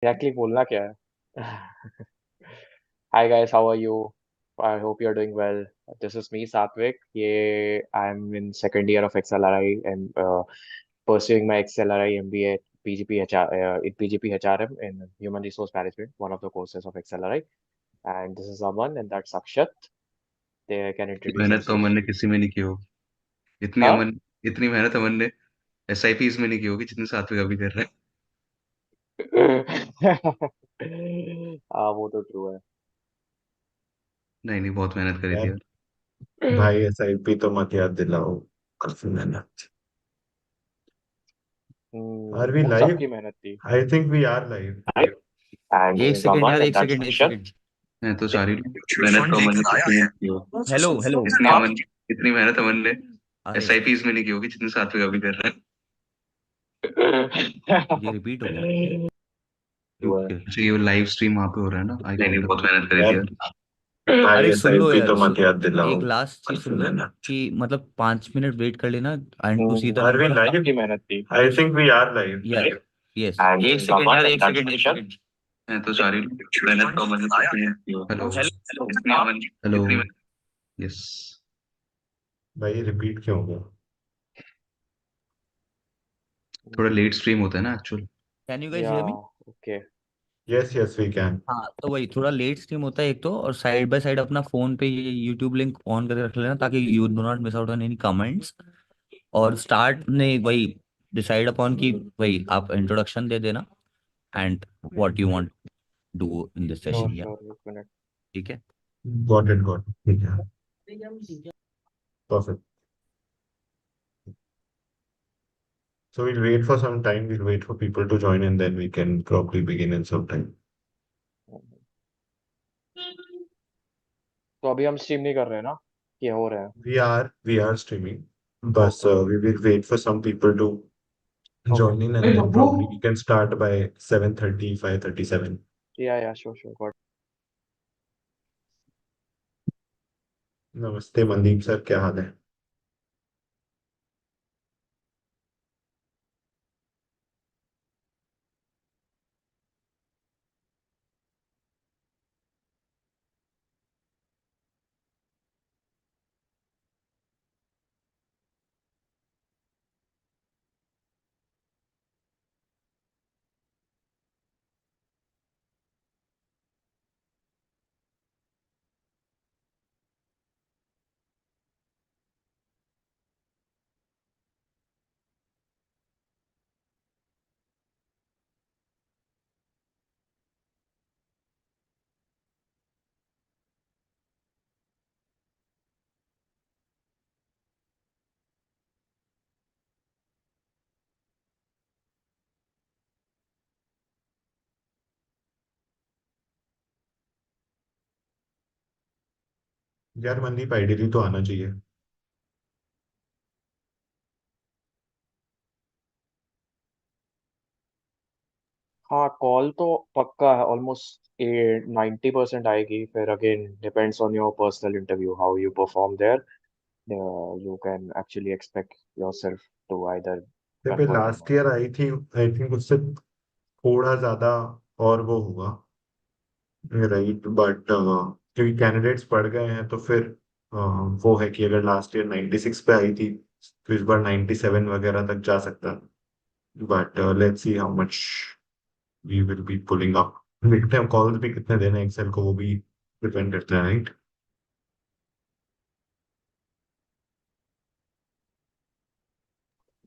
Exactly बोलना क्या है? Hi guys, how are you? I hope you're doing well. This is me, Satvik. Yeah, I'm in second year of XLRI and pursuing my XLRI MBA at in PGP HRM in Human Resource Management, one of the courses of XLRI. And this is Aman, and that's Akshat. They can introduce मेहनत तो अमन themselves. ने किसी में नहीं की हो। इतनी Huh? अमन इतनी मेहनत अमन ने एसआईपीज में नहीं की होगी जितनी सात्विक अभी कर रहे हैं। हाँ, वो तो ट्रू है। नहीं नहीं, बहुत मेहनत करी थी यार यार। भाई एसआईपी तो मत याद दिलाओ। काफी मेहनत। आर वी वो लाइव? सबकी मेहनत थी। I think we are live. And this एक is सेकेंड Aman, यार, and एक that's सेकेंड, एक Akshat. सेकेंड। मैं तो सारी मेहनत तो अमन ने किसी में नहीं की हो। Hello hello. हाँ? इतनी मेहनत अमन ने अरे, एसआईपीज में नहीं की होगी जितनी सात्विक अभी कर रहे हैं। ये रिपीट हो गया। हुआ है। अच्छा, ये लाइव स्ट्रीम वहां पे हो रहा है ना, आई नहीं नहीं नहीं, नहीं, बहुत बहुत मेहनत करी थी यार यार। भाई अरे सुन लो एसआईपी यार, तो मत याद दिलाओ। एक लास्ट चीज काफी सुन लो मेहनत। कि मतलब 5 मिनट वेट कर लेना and to see the are we number. Live? सबकी मेहनत थी। I think we are live. Yes yes. And this एक is सेकेंड Aman, यार, and एक that's सेकेंड, एक Akshat. सेकेंड। मैं तो सारी मेहनत तो अमन ने किसी में की हो। Hello hello hello. Hello. Yes. भाई रिपीट क्यों हो गया? थोड़ा लेट स्ट्रीम होता है ना actual. Can you guys hear me? Yeah, okay. Yes yes we can. हाँ, तो वही थोड़ा लेट स्ट्रीम होता है एक तो, और साइड बाय साइड अपना फोन पे ये यूट्यूब लिंक ऑन करके रख लेना ताकि you do not miss out on any comments. और स्टार्ट में वही डिसाइड अपॉन कि वही आप इंट्रोडक्शन दे देना and what you want do in this Sure, session. या sure. एक minute. ठीक है। गॉट इट ठीक है। Perfect. So we'll wait for some time. We'll wait for people to join and then we can probably begin in some time. तो अभी हम stream नहीं कर रहे हैं ना? ये हो रहा है। We are streaming. But Okay. we will wait for some people to Okay. join in and then probably we can start by 7:30, 5:37. Yeah, sure, sure. Got नमस्ते मनदीप सर, क्या हाल है? यार मनदीप आइडियली तो आना चाहिए। हाँ, कॉल तो पक्का है, ऑलमोस्ट 90% आएगी। फिर again depends on your personal interview, how you perform there. You can actually expect yourself to either जब convert or last not. Year I थी आई थिंक उससे थोड़ा ज्यादा और वो होगा। राइट बट क्योंकि कैंडिडेट्स बढ़ गए हैं तो फिर वो है कि अगर लास्ट ईयर 96 पे आई थी तो इस बार 97 वगैरह तक जा सकता है। But let's see how much we will be pulling up. देखते हैं कॉल्स भी कितने देने एक्सेल को, वो भी डिपेंड करता है right.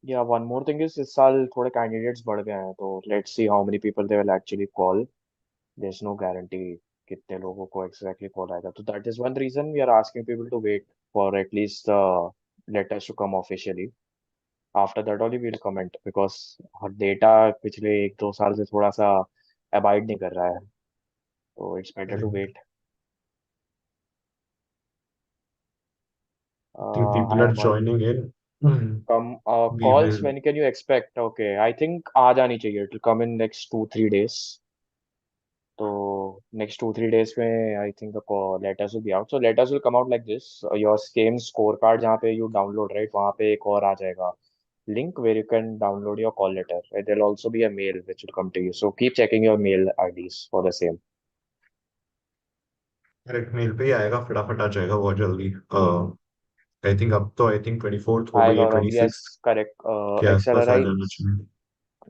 Yeah, one more thing is इस साल थोड़े कैंडिडेट्स बढ़ गए हैं, तो let's see how many people they will actually call. There's no guarantee कितने लोगों को exactly call आएगा, तो that is one reason we are asking people to wait for at least the letters to come officially. After that only we'll comment, because data पिछले 1-2 साल से थोड़ा सा abide नहीं कर रहा है, तो it's better to wait. People Hi are Aman. Joining in. Come, we calls, will. when can you expect? Okay, I think आ जानी चाहिए. It will come in next 2-3 days. तो next 2-3 days में I think the letters will be out. So letters will come out like this. Your same scorecard जहाँ पे you download, right? वहाँ पे एक और आ जाएगा. link where you can download your call letter. And there'll also be a mail which will come to you. So keep checking your mail IDs for the same. Direct mail पे ही आएगा, फटाफट आ जाएगा बहुत जल्दी। आई थिंक अब तो I think 24th हो Hi गई है, Gaurav, 26 yes, correct. के आसपास आ XLRI, जाना चाहिए।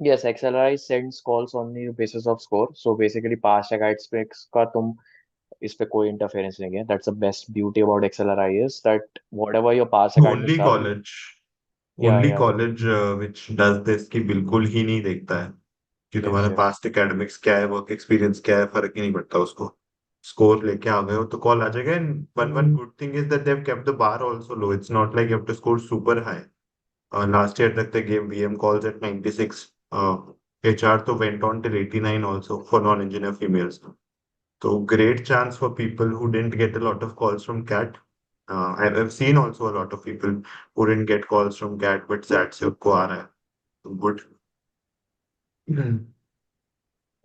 yes, XLRI sends calls on the basis of score. So basically, pass या guide specs का तुम इस पे कोई interference नहीं है. That's the best beauty about XLRI is that whatever your past only academics are, college yeah, only yeah, college which does this, की बिल्कुल ही नहीं देखता है कि yes, तुम्हारा yes. पास्ट एकेडमिक्स क्या है, वर्क एक्सपीरियंस क्या है, फर्क ही नहीं पड़ता उसको। स्कोर लेके आ गए हो तो कॉल आ जाएगा। And one good thing is that they have kept the bar also low. It's not like you have to score super high. Last year तक they gave VM calls at 96. HR तो went on till 89 also for non-engineer females. So great chance for people who didn't get a lot of calls from CAT. I've seen also a lot of people who didn't get calls from CAT, but SAT से उनको आ रहा है, तो good.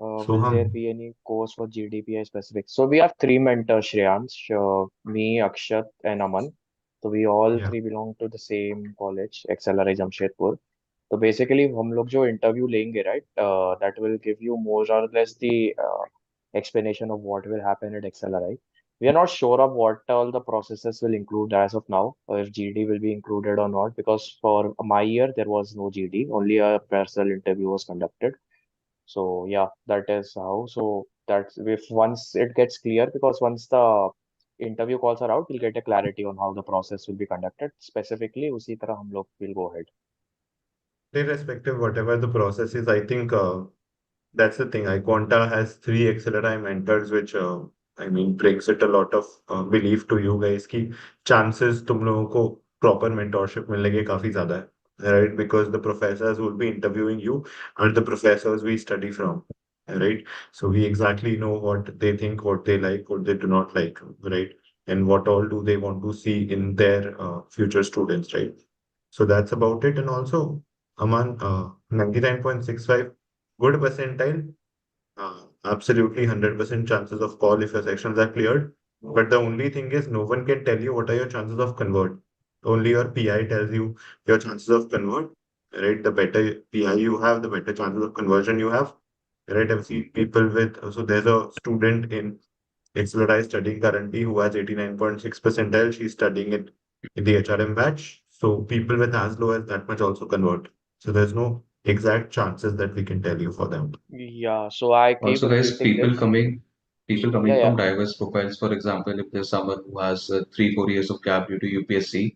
So Will there हम, be any course for GDPI specific? So we have three mentors, Shreyansh, me, Akshat, and Aman. So we all yeah, three belong to the same college, XLRI Jamshedpur. तो basically हम लोग जो interview लेंगे right that will give you more और less the explanation of what will happen at XLRI. We are not sure of what all the processes will include as of now, or if GD will be included or not, because for my year there was no GD, only a personal interview was conducted. So yeah, that is how. So that's if once it gets clear, because once the interview calls are out, we'll get a clarity on how the process will be conducted. Specifically, उसी तरह हम लोग will go ahead. irrespective whatever the process is, I think that's the thing. iQuanta has 3 XLRI mentors, which I mean brings it a lot of belief to you guys कि chances तुम लोगों को proper mentorship मिलने के काफी ज्यादा है, right? Because the professors will be interviewing you are the professors we study from, right? So we exactly know what they think, what they like, what they do not like, right? And what all do they want to see in their future students, right? So that's about it. And also, Aman, 99.65, good percentile. Absolutely 100% chances of call if your sections are cleared. But the only thing is, no one can tell you what are your chances of convert. Only your PI tells you your chances of convert, right? The better PI you have, the better chances of conversion you have, right? I've seen people with, so there's a student in XLRI studying currently who has 89.6 percentile. She's studying it in the HRM batch. So people with as low as that much also convert. So there's no exact chances that we can tell you for them. Yeah, so I keep Also, guys, repeating this. people Yeah, coming yeah. from diverse profiles. For example, if there's someone who has 3 4 years of gap due to UPSC,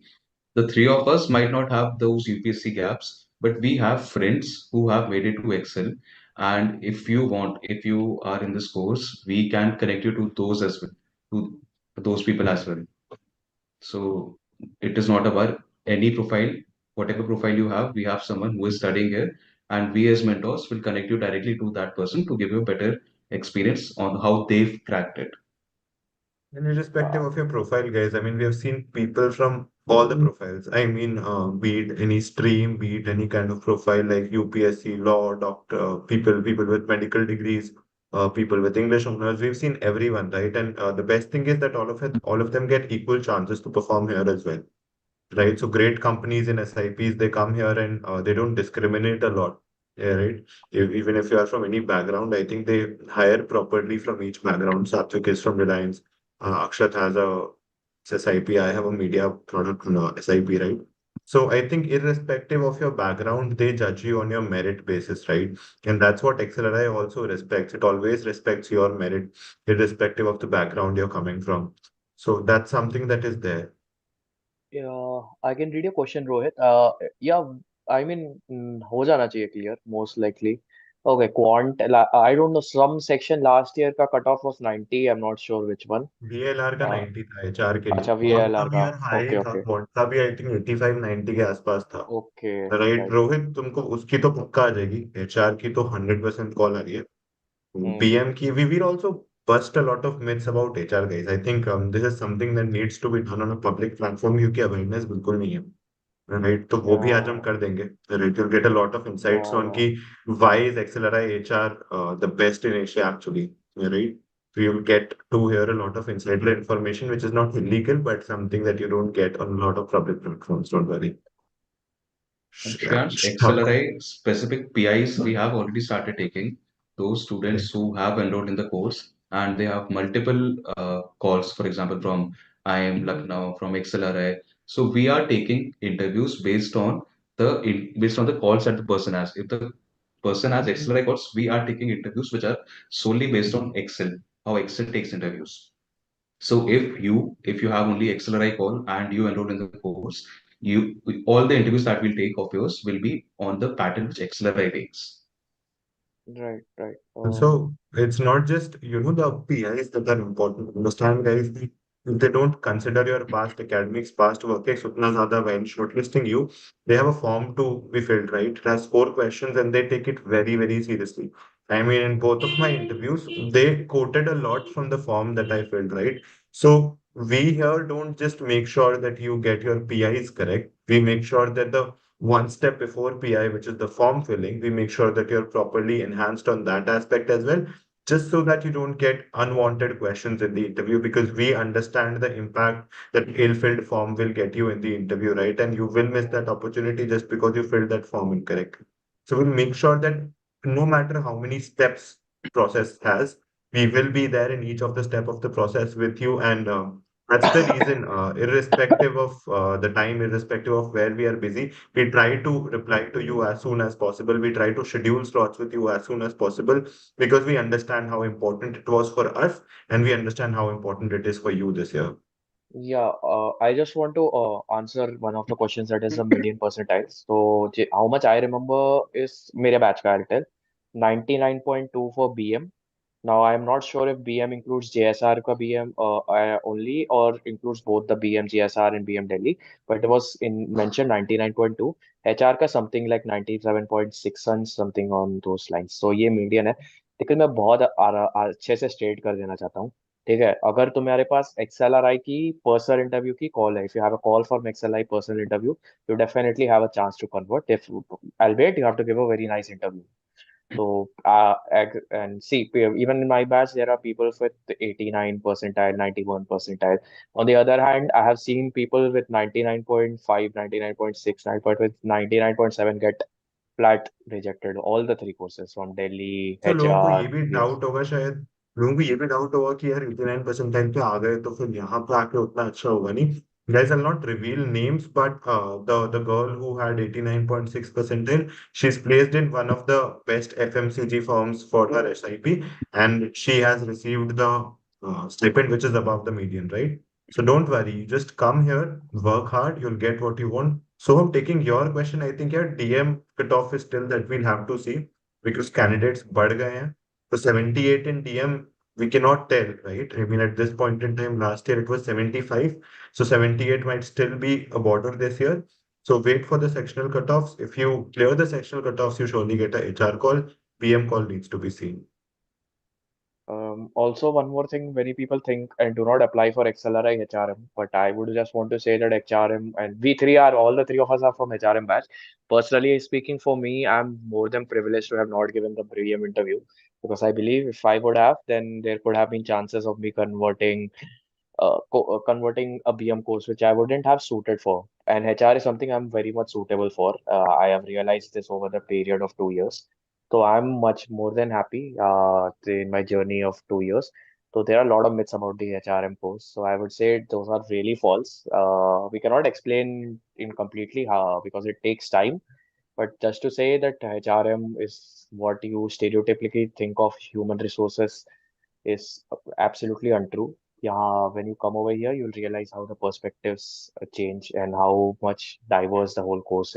the three of us might not have those UPSC gaps, but we have friends who have made it to Excel. And if you want, if you are in this course, we can connect you to those as well, to those people as well. So it is not about any profile, whatever profile you have, we have someone who is studying here, and we as mentors will connect you directly to that person to give you a better experience on how they've cracked it. And irrespective Uh, of your profile, guys, I mean, we have seen people from all the profiles. I mean, be it any stream, be it any kind of profile like UPSC, law, doctor, people with medical degrees, people with English honors. We've seen everyone, right? And the best thing is that all of them get equal chances to perform here as well, right? So great companies in SIPs, they come here and they don't discriminate a lot. Yeah, right. Even if you are from any background, I think they hire properly from each background. Satvik is from Reliance. Akshat has a SIP. I have a media product SIP, right? So I think irrespective of your background, they judge you on your merit basis, right? And that's what XLRI also respects. It always respects your merit, irrespective of the background you're coming from. So that's something that is there. yeah, I can read your question, Rohit. Yeah, I mean, हो जाना चाहिए clear, most likely. Okay, I don't know, some section last year का cutoff was 90, I'm not sure which one. VLR का Uh, 90 था HR के लिए। अच्छा, quant का VLR भी का, यार हाई ओके था, ओके, क्वांट का भी आई थिंक 85 90 के आसपास था। ओके, राइट राइट, रोहित, तुमको उसकी तो पक्का आ जाएगी। HR की तो 100% कॉल आ रही है। हम्म, PM की we will also bust a lot of myths about HR guys. I think this is something that needs to be done on a public platform क्योंकि अवेयरनेस बिल्कुल नहीं है। राइट तो वो भी आज हम yeah, कर देंगे। Right you'll get a lot of insights on yeah, कि why is XLRI HR the best in Asia actually, right? So you'll get to hear a lot of insider information which is not illegal but something that you don't get on a lot of public platforms. Don't worry. And Shreyansh, XLRI specific PIs we have already started taking. Those students who have enrolled in the course and they have multiple calls, for example, from IIM Lucknow, from XLRI. So we are taking interviews based on the calls that the person has. If the person has XLRI calls, we are taking interviews which are solely based on Excel, how Excel takes interviews. So if you have only XLRI call and you enroll in the course, all the interviews that we'll take of yours will be on the pattern which XLRI takes. Right, right. So it's not just, the PIs that are important. Understand, guys, if they don't consider your past academics, past work ex utna zyada when shortlisting you, they have a form to be filled, right? It has 4 questions and they take it very, very seriously. I mean, in both of my interviews, they quoted a lot from the form that I filled, right? So we here don't just make sure that you get your PIs correct. We make sure that the one step before PI, which is the form filling, we make sure that you're properly enhanced on that aspect as well, just so that you don't get unwanted questions in the interview, because we understand the impact that ill-filled form will get you in the interview, right? And you will miss that opportunity just because you filled that form incorrectly. So we'll make sure that no matter how many steps process has, we will be there in each of the step of the process with you. And that's the reason, irrespective of the time, irrespective of where we are busy, we try to reply to you as soon as possible. We try to schedule slots with you as soon as possible because we understand how important it was for us and we understand how important it is for you this year. Yeah, I just want to answer one of the questions that is the median percentile. So, how much I remember is मेरे batch का I'll tell 99.2 for BM. Now, I'm not sure if BM includes JSR ka BM only or includes both the BM, GSR and BM Delhi, but it was in mentioned 99.2. HR का something like 97.6 and something on those lines. So ये median है. लेकिन मैं बहुत अच्छे से state कर देना चाहता हूँ. ठीक है, अगर तुम्हारे पास XLRI की पर्सनल इंटरव्यू की कॉल है, if you have a call for XLRI personal interview, you definitely have a chance to convert. If albeit you have to give a very nice interview. So, and see, even in my batch, there are people with 89 percentile, 91 percentile. On the other hand, I have seen people with 99.5, 99.6, with 99.7 get flat rejected. All the three courses from Delhi, तो लोगों को ये HR, भी yes. Doubt होगा शायद, लोगों को ये भी डाउट होगा कि यार 89 परसेंटाइल पे आ गए तो फिर यहाँ पे आके उतना अच्छा होगा नहीं. Guys, I'll not reveal names, but the girl who had 89.6 percentile, she's placed in one of the best FMCG firms for her SIP, and she has received the stipend which is above the median, right? So don't worry, you just come here, work hard, you'll get what you want. So I'm taking your question. I think your DM cutoff is still that we'll have to see because candidates बढ़ गए हैं. So 78 in DM, we cannot tell, right? I mean, at this point in time, last year it was 75. So 78 might still be a border this year. So wait for the sectional cutoffs. If you clear the sectional cutoffs, you surely get a HR call. PM call needs to be seen. Also, one more thing, many people think and do not apply for XLRI HRM, but I would just want to say that HRM and we three are all the three of us are from HRM batch. Personally speaking, for me, I'm more than privileged to have not given the premium interview because I believe if I would have, then there could have been chances of me converting a BM course which I wouldn't have suited for. And HR is something I'm very much suitable for. I have realized this over the period of 2 years. So I'm much more than happy in my journey of 2 years. So there are a lot of myths about the HRM course. So I would say those are really false. We cannot explain in completely how because it takes time. But just to say that HRM is what you stereotypically think of human resources is absolutely untrue. Yeah, when you come over here, you'll realize how the perspectives change and how much diverse the whole course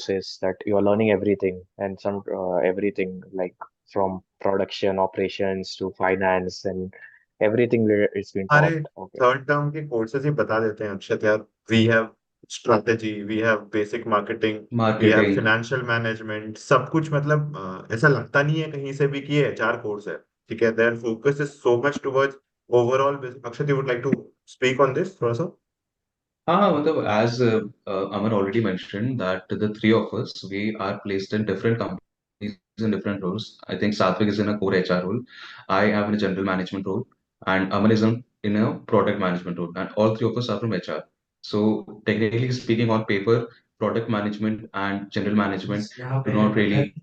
is. That you are learning everything and some everything like from production operations to finance and everything is being अरे taught. Okay. Third term के courses ही बता देते हैं अक्षत यार. We have strategy, we have basic marketing, we have Marketing. Financial management, सब कुछ. मतलब ऐसा लगता नहीं है कहीं से भी कि ये एचआर कोर्स है. ठीक है, there focus is so much towards overall. Akshat, you would like to speak on this थोड़ा सा? हाँ, मतलब as Aman already mentioned that the three of us, we are placed in different companies in different roles. I think Satvik is in a core HR role. I am in a general management role, and Aman is in a product management role. And all three of us are from HR. So technically speaking, on paper, product management and general management do not really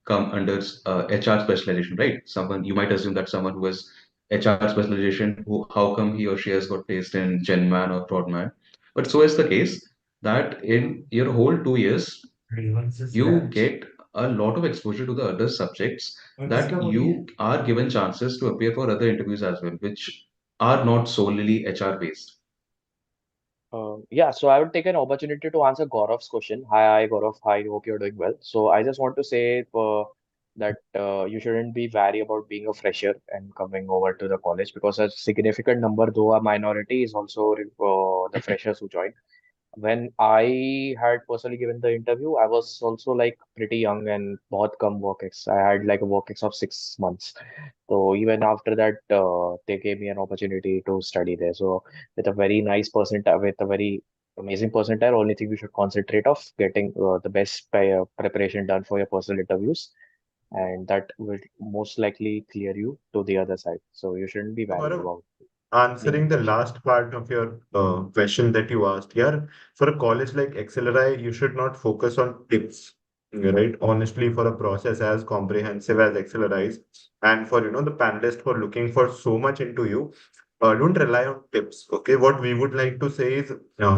come under HR specialization, right? Someone you might assume that someone who has HR specialization, how come he or she has got placed in Gen Man or Prod Man? But so is the case that in your whole 2 years, you get a lot of exposure to the other subjects that you are given chances to appear for other interviews as well, which are not solely HR based. Yeah, so I would take an opportunity to answer Gaurav's question. Hi, Gaurav. Hi, hope you're doing well. So I just want to say that you shouldn't be wary about being a fresher and coming over to the college because a significant number, though a minority, is also the freshers who join. When I had personally given the interview, I was also like pretty young and बहुत कम work ex. I had like a work ex of 6 months. So even after that, they gave me an opportunity to study there. So with a very nice percentile, with a very amazing percentile, only thing you should concentrate of getting the best preparation done for your personal interviews, and that will most likely clear you to the other side. So you shouldn't be So, worried Gaurav, about being a answering the fresher. last part of your question that you asked, yeah, for a college like XLRI, you should not focus on tips, right? Honestly, for a process as comprehensive as XLRI's, and for the panelists who are looking for so much into you, don't rely on tips. Okay, what we would like to say is,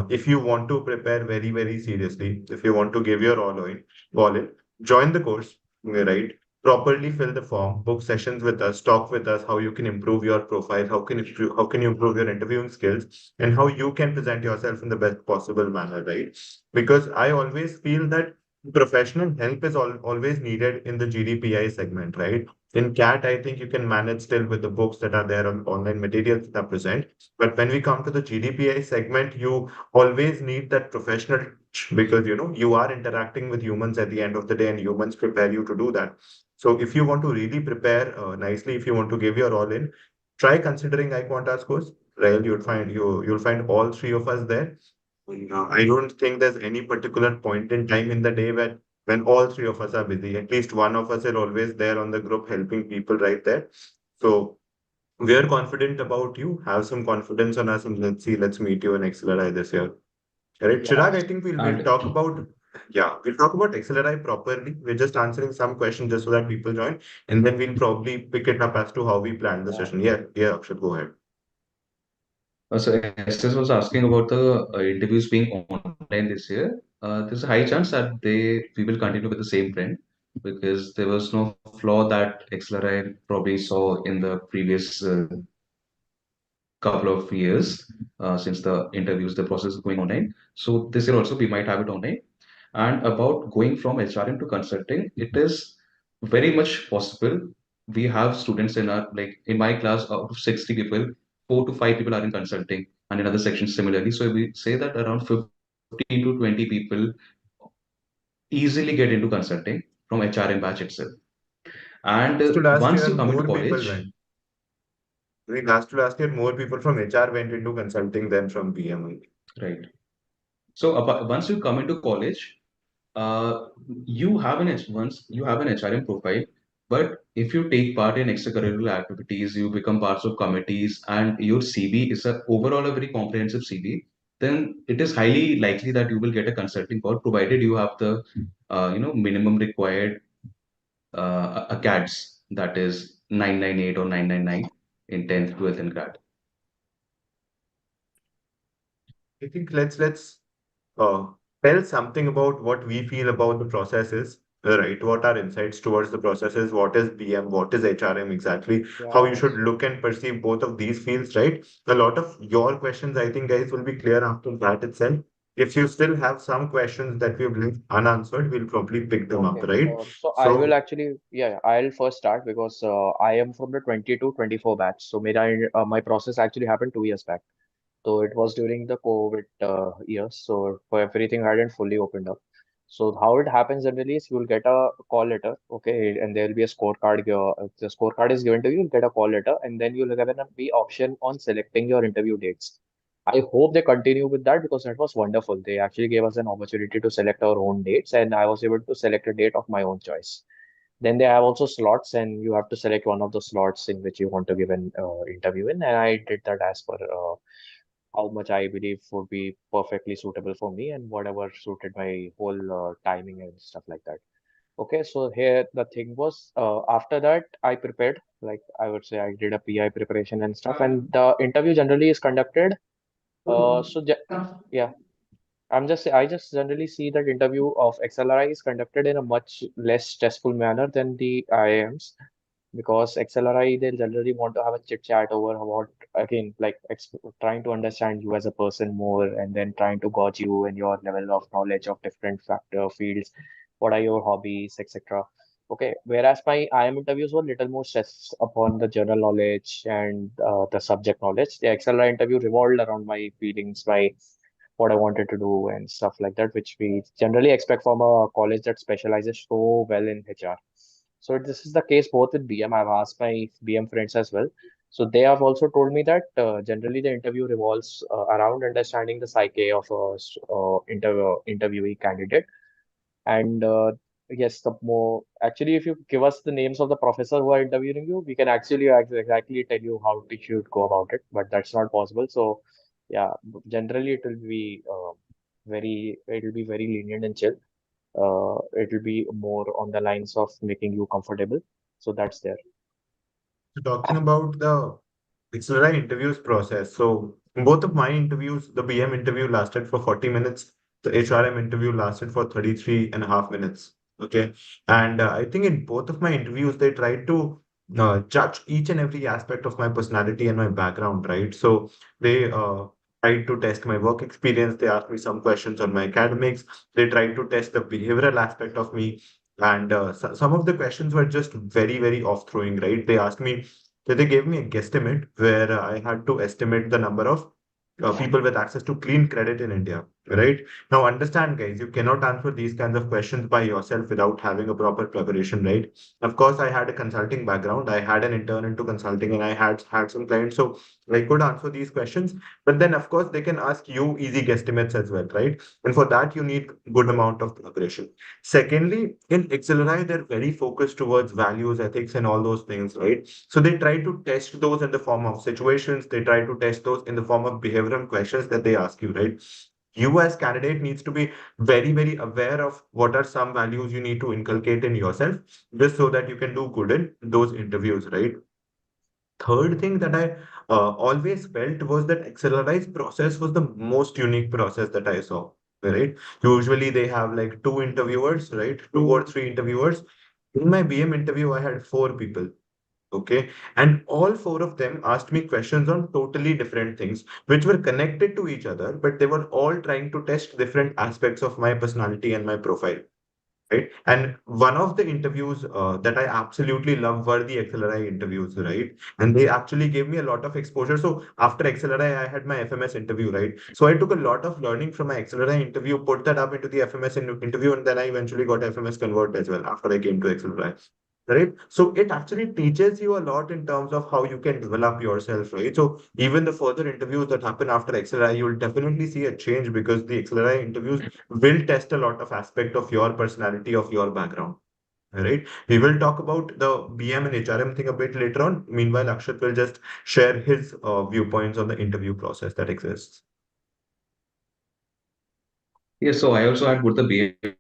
if you want to prepare very, very seriously, if you want to give your all in, join the course, right? Properly fill the form, book sessions with us, talk with us how you can improve your profile, how can you improve your interviewing skills, and how you can present yourself in the best possible manner, right? Because I always feel that professional help is always needed in the GDPI segment, right? In CAT, I think you can manage still with the books that are there on online materials that are present. But when we come to the GDPI segment, you always need that professional touch because you are interacting with humans at the end of the day, and humans prepare you to do that. So if you want to really prepare nicely, if you want to give your all in, try considering iQuanta's course. Right, you'll find all three of us there. I don't think there's any particular point in time in the day when all three of us are busy. At least one of us is always there on the group helping people right there. So we are confident about you. Have some confidence on us, and let's meet you in XLRI this year. Right, Yeah, Chirag, I think we'll And talk about we'll talk about XLRI properly. We're just answering some questions just so that people join, and then we'll probably pick it up as to how we plan the yeah. session. Yeah, Akshat, go ahead. so SS was asking about the interviews being online this year. There's a high chance that we will continue with the same trend because there was no flaw that XLRI probably saw in the previous couple of years since the interviews, the process is going online. So this year also we might have it online. And about going from HRM to consulting, it is very much possible. We have students in our, like in my class, out of 60 people, 4 to 5 people are in consulting, and in other sections similarly. So we say that around 15 to 20 people easily get into consulting from HRM batch itself. And Last once year, you come into more people college, went. I mean, last year, more people from HR went into consulting than from BM. right? So once you come into college, uh, you have once you have an HRM profile, but if you take part in extracurricular activities, you become parts of committees, and your CV is overall a very comprehensive CV, then it is highly likely that you will get a consulting call, provided you have the minimum required a CADS, that is 998 or 999 in 10th, 12th, and grad. I think let's uh, tell something about what we feel about the processes, right? What are insights towards the processes? What is BM? What is HRM exactly? How you Yeah, should look and perceive both of these fields, right? A lot of your questions, I think, guys, will be clear after that itself. If you still have some questions that we've left unanswered, we'll probably pick them up, okay. right? So I will So actually, yeah, I'll first start because I am from the 22-24 batch. So my process actually happened 2 years back. So it was during the COVID years. So for everything hadn't fully opened up. So how it happens generally is you'll get a call letter, okay, and there will be a scorecard. The scorecard is given to you. You'll get a call letter, and then you'll have be option on selecting your interview dates. I hope they continue with that because that was wonderful. They actually gave us an opportunity to select our own dates, and I was able to select a date of my own choice. Then they have also slots, and you have to select one of the slots in which you want to give an interview in. And I did that as per how much I believe would be perfectly suitable for me and whatever suited my whole timing and stuff like that. Okay, so here the thing was, after that I prepared, like I would say I did a PI preparation and stuff, and the interview generally is conducted. Yeah, I just generally see that interview of XLRI is conducted in a much less stressful manner than the IIMs, because XLRI they generally want to have a chit chat over about, again, like trying to understand you as a person more, and then trying to gauge you and your level of knowledge of different factor fields, what are your hobbies, etc. Okay, whereas my IIM interviews were little more stressed upon the general knowledge and the subject knowledge. The XLRI interview revolved around my feelings, my what I wanted to do and stuff like that, which we generally expect from a college that specializes so well in HR. So this is the case both with BM. I've asked my BM friends as well. So they have also told me that generally the interview revolves around understanding the psyche of a interviewee candidate. And yes, the more actually, if you give us the names of the professor who are interviewing you, we can actually exactly tell you how you should go about it. But that's not possible. So yeah, generally it will be very lenient and chill. It will be more on the lines of making you comfortable. So that's there. So talking about the XLRI interviews process. So in both of my interviews, the BM interview lasted for 40 minutes. The HRM interview lasted for 33 and a half minutes. Okay. And I think in both of my interviews, they tried to judge each and every aspect of my personality and my background, right? So they tried to test my work experience. They asked me some questions on my academics. They tried to test the behavioral aspect of me. And some of the questions were just very, very off-throwing, right? They asked me, so they gave me a guesstimate where I had to estimate the number of people with access to clean credit in India, right? Now, understand, guys, you cannot answer these kinds of questions by yourself without having a proper preparation, right? Of course, I had a consulting background. I had an intern into consulting, and I had some clients, so I could answer these questions. But then, of course, they can ask you easy guesstimates as well, right? And for that, you need good amount of preparation. Secondly, in XLRI, they're very focused towards values, ethics, and all those things, right? So they try to test those in the form of situations. They try to test those in the form of behavioral questions that they ask you, right? You as candidate needs to be very, very aware of what are some values you need to inculcate in yourself, just so that you can do good in those interviews, right? Third thing that I always felt was that XLRI's process was the most unique process that I saw. Right? Usually they have like two interviewers, right? Two or three interviewers. In my BM interview, I had four people. Okay. And all four of them asked me questions on totally different things, which were connected to each other, but they were all trying to test different aspects of my personality and my profile. Right. And one of the interviews that I absolutely love were the XLRI interviews, right? And they actually gave me a lot of exposure. So after XLRI, I had my FMS interview, right? So I took a lot of learning from my XLRI interview, put that up into the FMS interview, and then I eventually got FMS convert as well after I came to XLRI. Right. So it actually teaches you a lot in terms of how you can develop yourself, right? So even the further interviews that happen after XLRI, you'll definitely see a change because the XLRI interviews will test a lot of aspect of your personality, of your background. Right. We will talk about the BM and HRM thing a bit later on. Meanwhile, Akshat will just share his viewpoints on the interview process that exists. Yeah, so I also had both the BM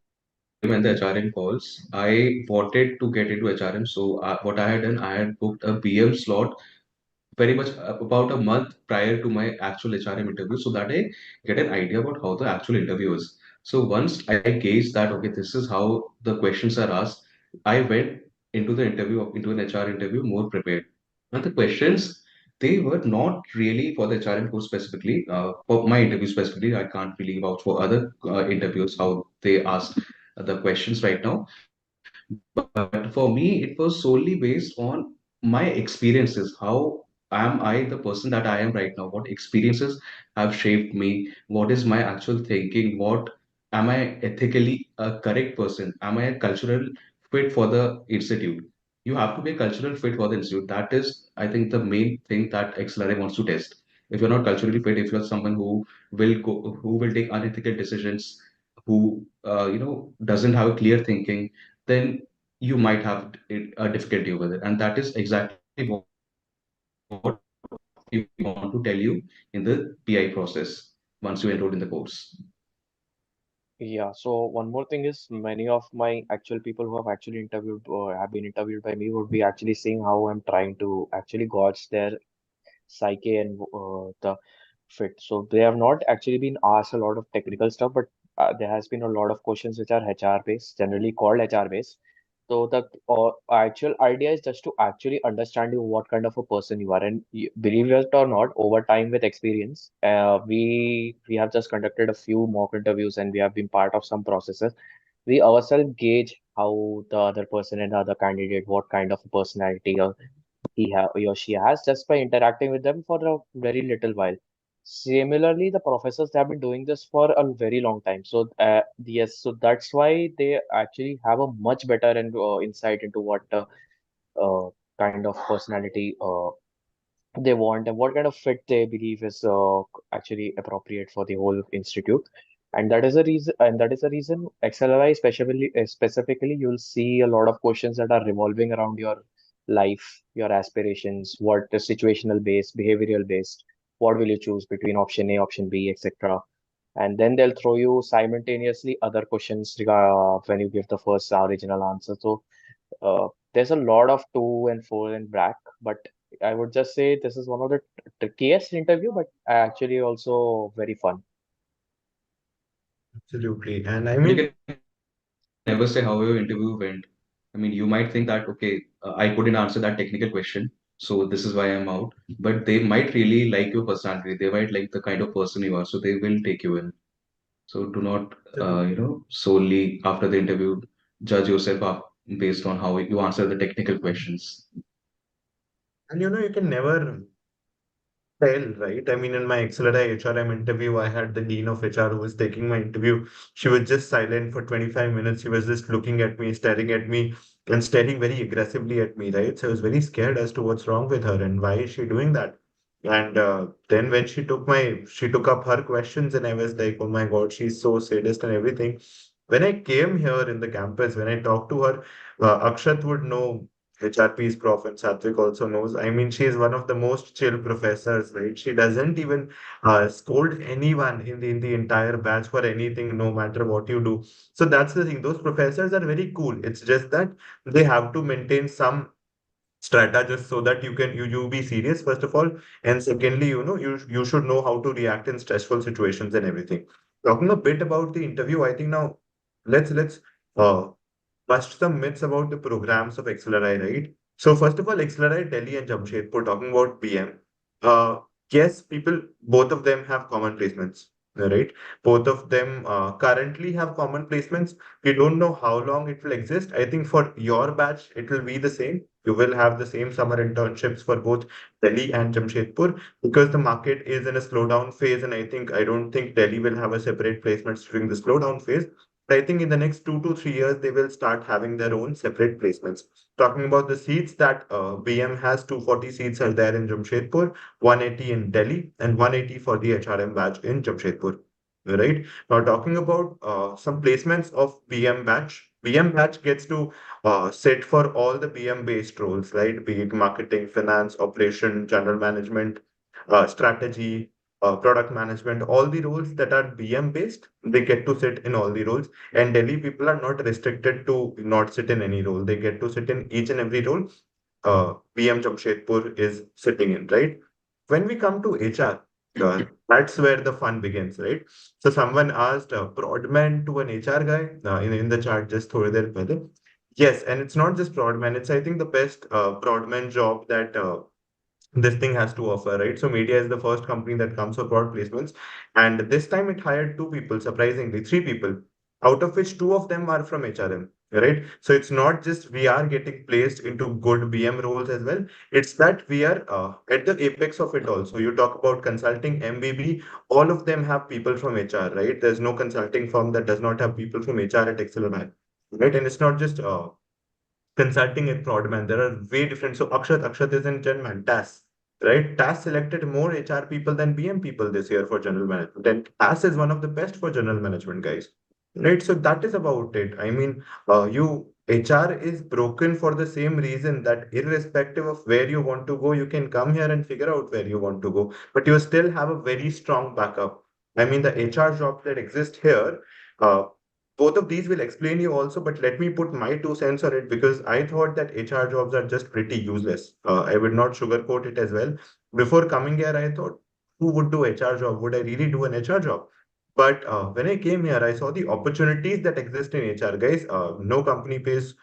and the HRM calls. I wanted to get into HRM, so what I had done, I had booked a BM slot very much about a month prior to my actual HRM interview so that I get an idea about how the actual interview is. So once I gauged that, okay, this is how the questions are asked, I went into the interview, into an HR interview more prepared. And the questions, they were not really for the HRM course specifically, for my interview specifically. I can't really vouch for other interviews, how they ask the questions right now. But for me, it was solely based on my experiences. How am I the person that I am right now? What experiences have shaped me? What is my actual thinking? What am I ethically a correct person? Am I a cultural fit for the institute? You have to be a cultural fit for the institute. That is, I think, the main thing that XLRI wants to test. If you're not culturally fit, if you're someone who will take unethical decisions, who doesn't have a clear thinking, then you might have a difficulty with it. And that is exactly what XLRI wants to test. we want to tell you in the PI process once you enroll in the course. Yeah, so one more thing is many of my actual people who have actually interviewed or have been interviewed by me would be actually seeing how I'm trying to actually gauge their psyche and the fit. So they have not actually been asked a lot of technical stuff, but there has been a lot of questions which are HR based, generally called HR based. So the actual idea is just to actually understand you what kind of a person you are, and believe it or not, over time with experience, we have just conducted a few mock interviews and we have been part of some processes. We ourselves gauge how the other person and the other candidate, what kind of a personality he or she has just by interacting with them for a very little while. Similarly, the professors have been doing this for a very long time. So yes, so that's why they actually have a much better and insight into what uh, kind of personality they want and what kind of fit they believe is actually appropriate for the whole institute. And that is a reason, XLRI specifically, you'll see a lot of questions that are revolving around your life, your aspirations, what is situational based, behavioral based, what will you choose between option A, option B, etc. And then they'll throw you simultaneously other questions when you give the first original answer. So there's a lot of to and fro and back, but I would just say this is one of the trickiest interview, but actually also very fun. Absolutely. And I But you mean, can never say how your interview went. I mean, you might think that, okay, I couldn't answer that technical question, so this is why I'm out. But they might really like your personality. They might like the kind of person you are, so they will take you in. So do not, solely after the interview judge yourself up based on how you answer the technical questions. and you can never tell, right? I mean, in my XLRI HRM interview, I had the dean of HR who was taking my interview. She was just silent for 25 minutes. She was just looking at me, and staring very aggressively at me, right? So I was very scared as to what's wrong with her and why is she doing that. And then when she took up her questions, and I was like, oh my God, she's so sadist and everything. When I came here in the campus, when I talked to her, Akshat would know, HRP's prof, and Satvik also knows. I mean, she is one of the most chill professors, right? She doesn't even scold anyone in the entire batch for anything, no matter what you do. So that's the thing. Those professors are very cool. It's just that they have to maintain some strata just so that you be serious first of all, and secondly, you should know how to react in stressful situations and everything. Talking a bit about the interview, I think now let's uh, bust some myths about the programs of XLRI, right? So first of all, XLRI Delhi and Jamshedpur, talking about BM. Uh, yes, both of them have common placements, right? Both of them currently have common placements. We don't know how long it will exist. I think for your batch, it will be the same. You will have the same summer internships for both Delhi and Jamshedpur because the market is in a slowdown phase, and I don't think Delhi will have a separate placements during the slowdown phase. I think in the next 2 to 3 years, they will start having their own separate placements. Talking about the seats that BM has, 240 seats are there in Jamshedpur, 180 in Delhi, and 180 for the HRM batch in Jamshedpur. Right now, talking about some placements of BM batch. BM batch gets to sit for all the BM based roles, right? Be it marketing, finance, operation, general management, strategy, product management, all the roles that are BM based, they get to sit in all the roles. And Delhi people are not restricted to not sit in any role. They get to sit in each and every role PM Jamshedpur is sitting in, right? When we come to HR, that's where the fun begins, right? So someone asked Prodman to an HR guy in the chat just throw there pehle. Yes, and it's not just Prodman, it's I think the best Prodman job that this thing has to offer, right? So media is the first company that comes for product placements, and this time it hired two people, surprisingly, three people, out of which two of them are from HRM, right? So it's not just we are getting placed into good BM roles as well. It's that we are at the apex of it also. You talk about consulting, MBB, all of them have people from HR, right? There's no consulting firm that does not have people from HR at XLRI, right? And it's not just consulting at Prodman. There are way different. So Akshat is in Genman, TAS, right? TAS selected more HR people than BM people this year for general management. And TAS is one of the best for general management guys, right? So that is about it. I mean, HR is broken for the same reason that irrespective of where you want to go, you can come here and figure out where you want to go, but you still have a very strong backup. I mean, the HR jobs that exist here, uh, both of these will explain you also, but let me put my 2 cents on it because I thought that HR jobs are just pretty useless. I would not sugarcoat it as well. Before coming here, I thought, who would do HR job? Would I really do an HR job? But when I came here, I saw the opportunities that exist in HR. Guys, no company pays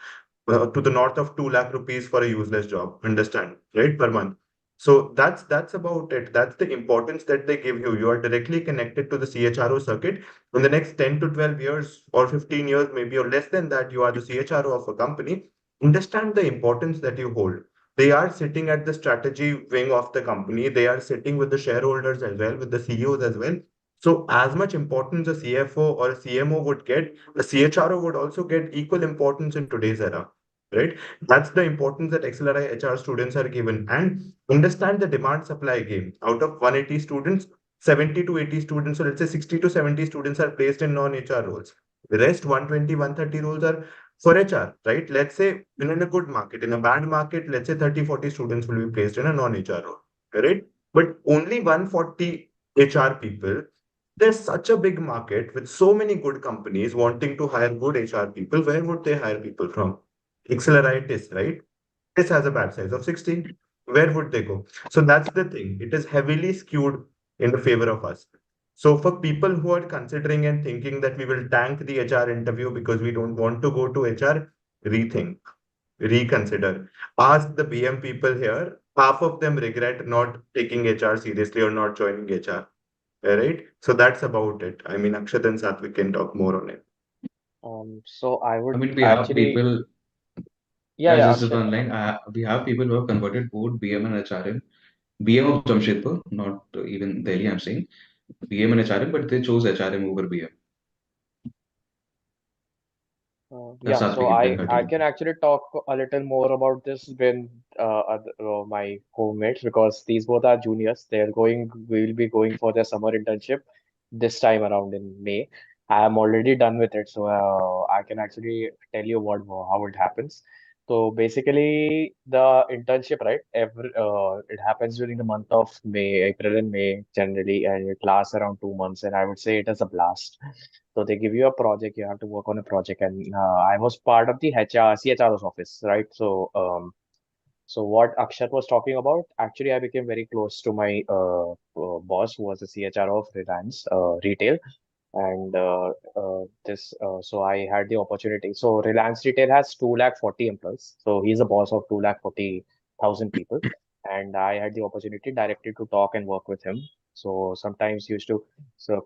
to the north of 2 lakh rupees for a useless job. Understand, right? Per month. So that's about it. That's the importance that they give you. You are directly connected to the CHRO circuit. In the next 10 to 12 years or 15 years, maybe or less than that, you are the CHRO of a company. Understand the importance that you hold. They are sitting at the strategy wing of the company. They are sitting with the shareholders as well, with the CEOs as well. So as much importance a CFO or a CMO would get, the CHRO would also get equal importance in today's era, right? That's the importance that XLRI HR students are given. And understand the demand supply game. Out of 180 students, 70 to 80 students, or let's say 60 to 70 students are placed in non-HR roles. The rest 120, 130 roles are for HR, right? Let's say in a good market, in a bad market, let's say 30, 40 students will be placed in a non-HR role, right? But only 140 HR people. There's such a big market with so many good companies wanting to hire good HR people. Where would they hire people from? XLRI, right? This has a batch size of 16. Where would they go? So that's the thing. It is heavily skewed in the favor of us. So for people who are considering and thinking that we will tank the HR interview because we don't want to go to HR, rethink, reconsider. Ask the BM people here. Half of them regret not taking HR seriously or not joining HR. Right? So that's about it. I mean, Akshat and Satvik can talk more on it. So I I would mean, we have actually, people, yeah, as yeah, this is Akshat. online, we have people who have converted both BM and HRM. BM of Jamshedpur, not even Delhi, I'm saying. BM and HRM, but they chose HRM over BM. Yeah, so Satvik, you can I continue. can actually talk a little more about this when my homemates, because these both are juniors. They're going, will be going for their summer internship this time around in May. I am already done with it, so I can actually tell you what how it happens. So basically, the internship, right? It happens during the month of May, April and May generally, and it lasts around 2 months. And I would say it is a blast. So they give you a project, you have to work on a project, and I was part of the CHRO's office, right? So what Akshat was talking about, actually, I became very close to my boss, who was the CHRO of Reliance Retail, and so I had the opportunity. So Reliance Retail has 2 lakh 40 employees, so he's the boss of 2 lakh 40,000 people, and I had the opportunity directly to talk and work with him. So sometimes he used to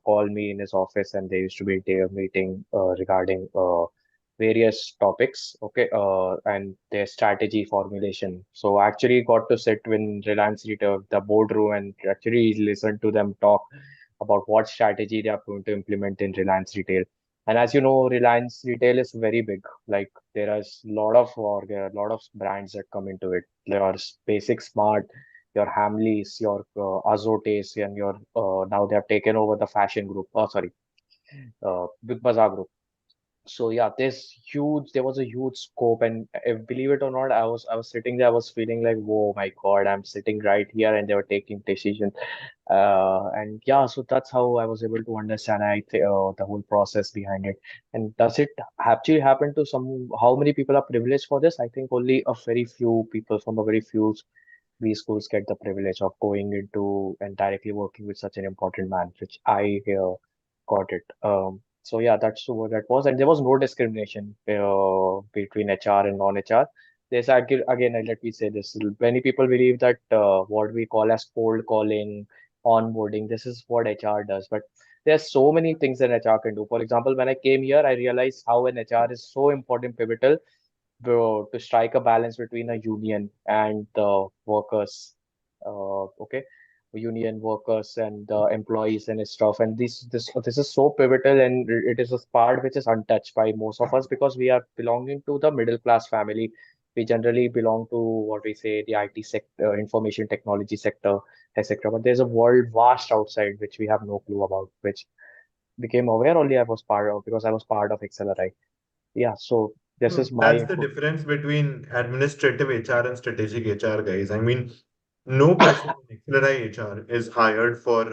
call me in his office, and they used to be there meeting regarding various topics, okay, and their strategy formulation. So I actually got to sit in Reliance Retail, the boardroom, and actually listen to them talk about what strategy they are going to implement in Reliance Retail. And as you know, Reliance Retail is very big. Like there is there are a lot of brands that come into it. There are Basic Smart, your Hamleys, your Azotes, and your now they have taken over the fashion group. Oh, sorry, Big Bazaar group. So yeah, there was a huge scope, and if, believe it or not, I was sitting there, I was feeling like, whoa, my God, I'm sitting right here, and they were taking decisions. And yeah, so that's how I was able to understand the whole process behind it. And does it actually happen to some? How many people are privileged for this? I think only a very few people from a very few we schools get the privilege of going into and directly working with such an important man, which I got it. So yeah, that's what that was, and there was no discrimination between HR and non-HR. Again, let me say this. Many people believe that what we call as cold calling, onboarding, this is what HR does, but there's so many things that HR can do. For example, when I came here, I realized how an HR is so important, pivotal, to strike a balance between a union and the workers. Okay, union workers and the employees and stuff. And this is so pivotal, and it is a part which is untouched by most of us because we are belonging to the middle class family. We generally belong to what we say the IT sector, information technology sector, etc. But there's a world vast outside which we have no clue about, which became aware only I was part of because I was part of XLRI. Yeah, so This is my That's the input. difference between administrative HR and strategic HR, guys. I mean, no person in XLRI HR is hired for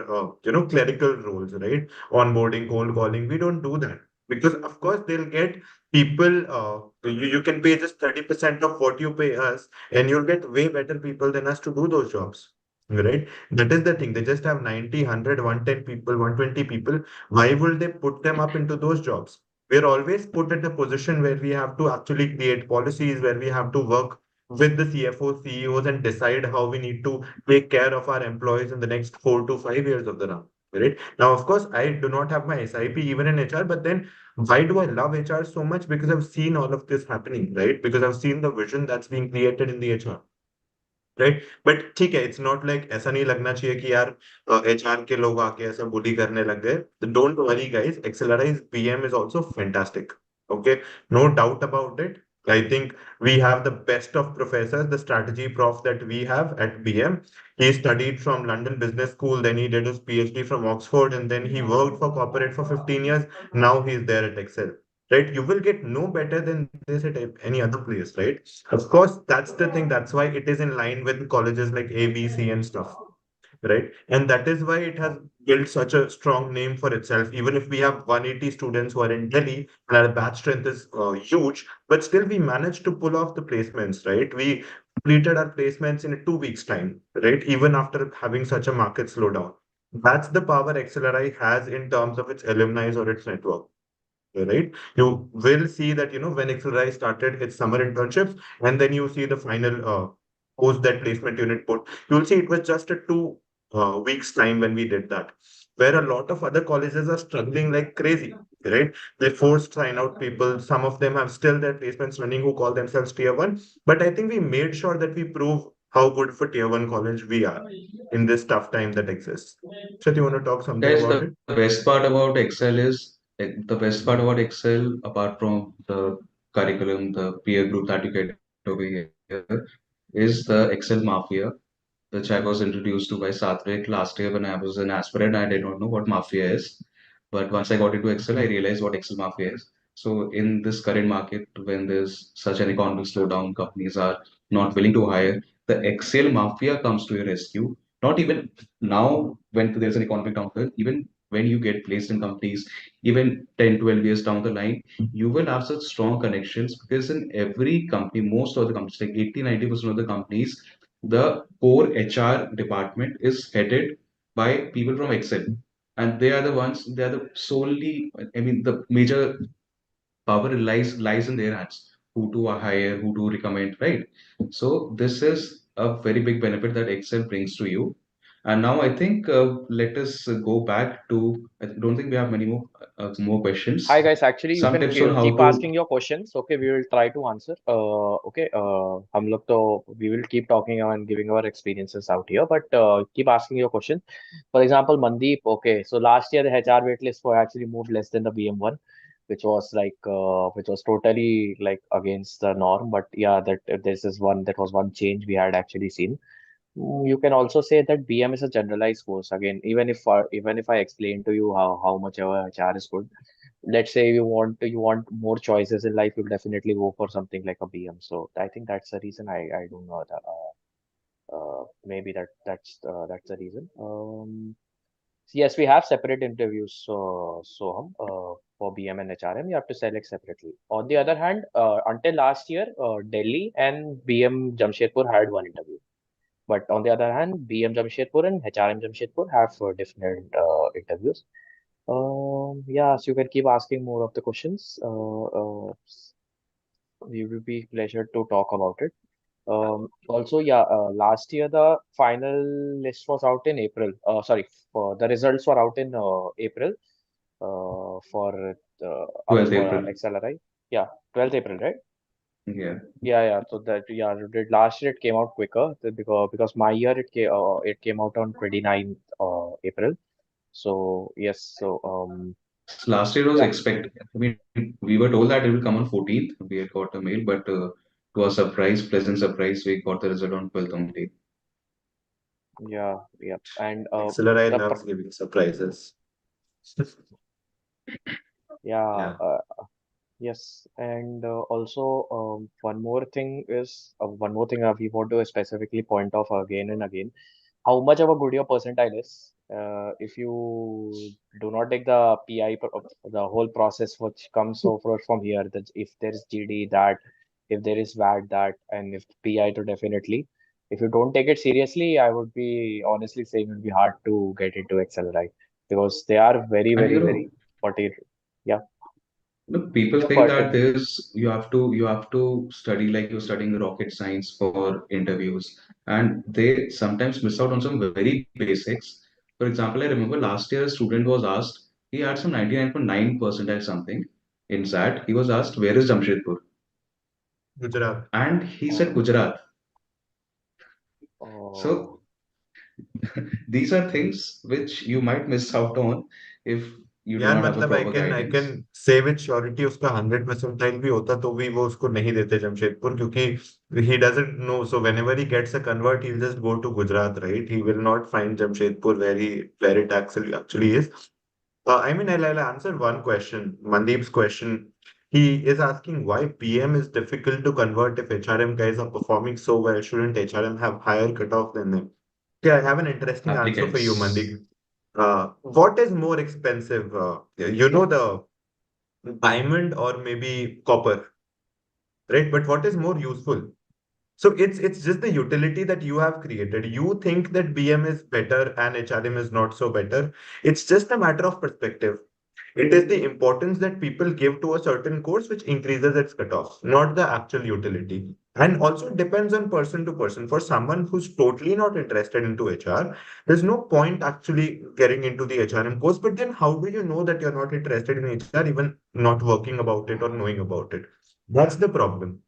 clerical roles, right? Onboarding, cold calling. We don't do that because, of course, they'll get people. You can pay just 30% of what you pay us, and you'll get way better people than us to do those jobs. Right? That is the thing. They just have 90, 100, 110 people, 120 people. Why would they put them up into those jobs? We're always put in a position where we have to actually create policies, where we have to work with the CFOs, CEOs, and decide how we need to take care of our employees in the next 4 to 5 years of the run. Right now, of course, I do not have my SIP even in HR, but then why do I love HR so much? Because I've seen all of this happening, right? Because I've seen the vision that's being created in the HR. Right but ठीक है it's not like ऐसा नहीं लगना चाहिए कि यार HR के लोग आके ऐसा बुली करने लग गए don't worry guys XLRI's BM is also fantastic okay no doubt about it I think we have the best of professors the strategy prof that we have at bm he studied from London Business School then he did his PhD from Oxford and then he worked for corporate for 15 years now he's there at excel right you will get no better than this at any other place right of course, that's the thing. That's why it is in line with colleges like A, B, C, and stuff, right? And that is why it has built such a strong name for itself. Even if we have 180 students who are in Delhi and our batch strength is huge, but still we managed to pull off the placements, right? We completed our placements in 2 weeks' time, right? Even after having such a market slowdown. That's the power XLRI has in terms of its alumni or its network right? You will see that, when XLRI started its summer internships, and then you see the final post that placement unit put, you'll see it was just a 2 weeks time when we did that. Where a lot of other colleges are struggling like crazy, right? They forced sign out people. Some of them have still their placements running who call themselves tier one. But I think we made sure that we prove how good for tier one college we are in this tough time that exists. So, do you want to talk something Guys, about the it? best part about Excel is the best part about Excel, apart from the curriculum, the peer group that you get over here, is the Excel Mafia, which I was introduced to by Satvik last year when I was an aspirant. I did not know what Mafia is. But once I got into Excel, I realized what Excel Mafia is. So in this current market, when there's such an economic slowdown, companies are not willing to hire, the Excel Mafia comes to your rescue. Not even now when there's an economic downturn, even when you get placed in companies, even 10, 12 years down the line, you will have such strong connections because in every company, most of the companies, like 80, 90% of the companies, the core HR department is headed by people from Excel. And they are the ones, they are the solely, I mean, the major power lies in their hands, who to hire, who to recommend, right? So this is a very big benefit that Excel brings to you. And now I think let us go back to, I don't think we have many more Hi questions. guys, actually you Some can tips on how keep to. asking your questions. Okay, we will try to answer. Okay, हम लोग तो we will keep talking and giving our experiences out here, but keep asking your question. For example, Mandeep. Okay, so last year the HR waitlist for actually moved less than the BM1, which was totally like against the norm. But yeah, that was one change we had actually seen. You can also say that BM is a generalized course. Again, even if I explain to you how much our HR is good, let's say you want more choices in life, you'll definitely go for something like a BM. So I think that's the reason I don't know that maybe that's the reason. Yes, we have separate interviews. For BM and HRM, you have to select separately. On the other hand, until last year, Delhi and BM Jamshedpur had one interview. But on the other hand, BM Jamshedpur and HRM Jamshedpur have different interviews. Yeah, so you can keep asking more of the questions. We will be pleasure to talk about it. Also, yeah, last year the final list was out in April. Sorry, for the results were out in April. Well, For April. XLRI. Yeah, 12th April, right? Yeah. Yeah. So that yeah, last year it came out quicker because my year it came out on 29th April. So yes, Last year was yeah, expected. I mean, we were told that it will come on 14th. We had got a mail, but to our surprise, pleasant surprise, we got the result on 12th only. yeah, and XLRI the loves giving surprises. yeah, Yeah. Yes, and also one more thing we want to specifically point off again and again, how much of a good your percentile is. If you do not take the PI, the whole process which comes over from here, that if there is GD, that if there is VAT, that, and if PI, to definitely. If you don't take it seriously, I would be honestly saying it would be hard to get into XLRI because they are very, And very, very particular. Yeah, people think that particular. you have to study like you're studying rocket science for interviews, and they sometimes miss out on some very basics. For example, I remember last year a student was asked, he had some 99.9 percentile something in SAT. He was asked, where is Jamshedpur? Gujarat. And he said Oh, Gujarat. oh. So these are things which you might miss out on if you do यार not have a मतलब proper I can guidance. से with surety उसका 100 percentile भी होता तो भी वो उसको नहीं देते जमशेदपुर क्योंकि he doesn't know, so whenever he gets a convert he'll just go to Gujarat, right? He will not find Jamshedpur where it actually is. I mean, I'll answer one question, Mandeep's question. He is asking why PM is difficult to convert if HRM guys are performing so well. Shouldn't HRM have higher cutoff than them? Okay, I have an interesting answer for you, Applicants. Mandeep. What is more expensive? The diamond or maybe copper, right? But what is more useful? So it's just the utility that you have created. You think that BM is better and HRM is not so better. It's just a matter of perspective. It is the importance that people give to a certain course which increases its cutoff, not the actual utility. And also it depends on person to person. For someone who's totally not interested into HR, there's no point actually getting into the HRM course. But then how do you know that you're not interested in HR, even not working about it or knowing about it? That's the problem.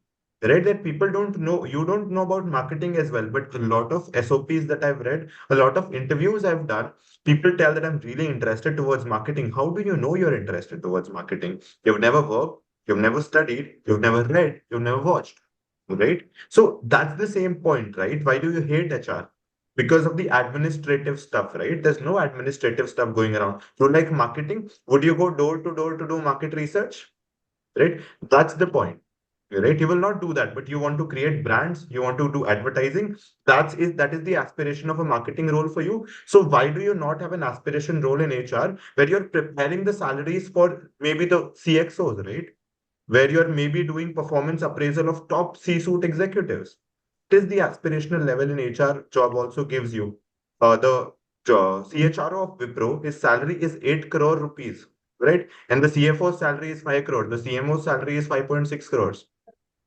Right, that people don't know, you don't know about marketing as well, but a lot of SOPs that I've read, a lot of interviews I've done, people tell that I'm really interested towards marketing. How do you know you're interested towards marketing? You've never worked, you've never studied, you've never read, you've never watched, right? So that's the same point, right? Why do you hate HR? Because of the administrative stuff, right? There's no administrative stuff going around. You like marketing? Would you go door to door to do market research? Right? That's the point. Right? You will not do that, but you want to create brands, you want to do advertising. That is the aspiration of a marketing role for you. So why do you not have an aspiration role in HR where you're preparing the salaries for maybe the CXOs, right? Where you're maybe doing performance appraisal of top C-suite executives. It is the aspirational level in HR job also gives you. The CHRO of Wipro, his salary is 8 crore rupees, right? And the CFO's salary is 5 crore. The CMO's salary is 5.6 crores.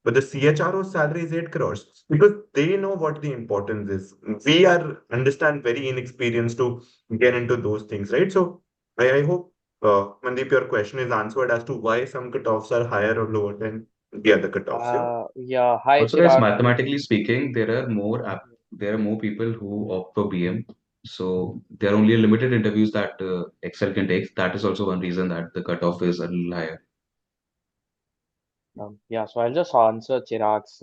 But the CHRO's salary is 8 crores because they know what the importance is. We are understand very inexperienced to get into those things, right? So I hope, Mandeep, your question is answered as to why some cutoffs are higher or lower than the other cutoffs. Yeah. Yeah. Hi, Also, guys, Chirag. mathematically speaking, there are more people who opt for BM. So there are only limited interviews that Excel can take. That is also one reason that the cutoff is a little higher. Yeah, so I'll just answer Chirag's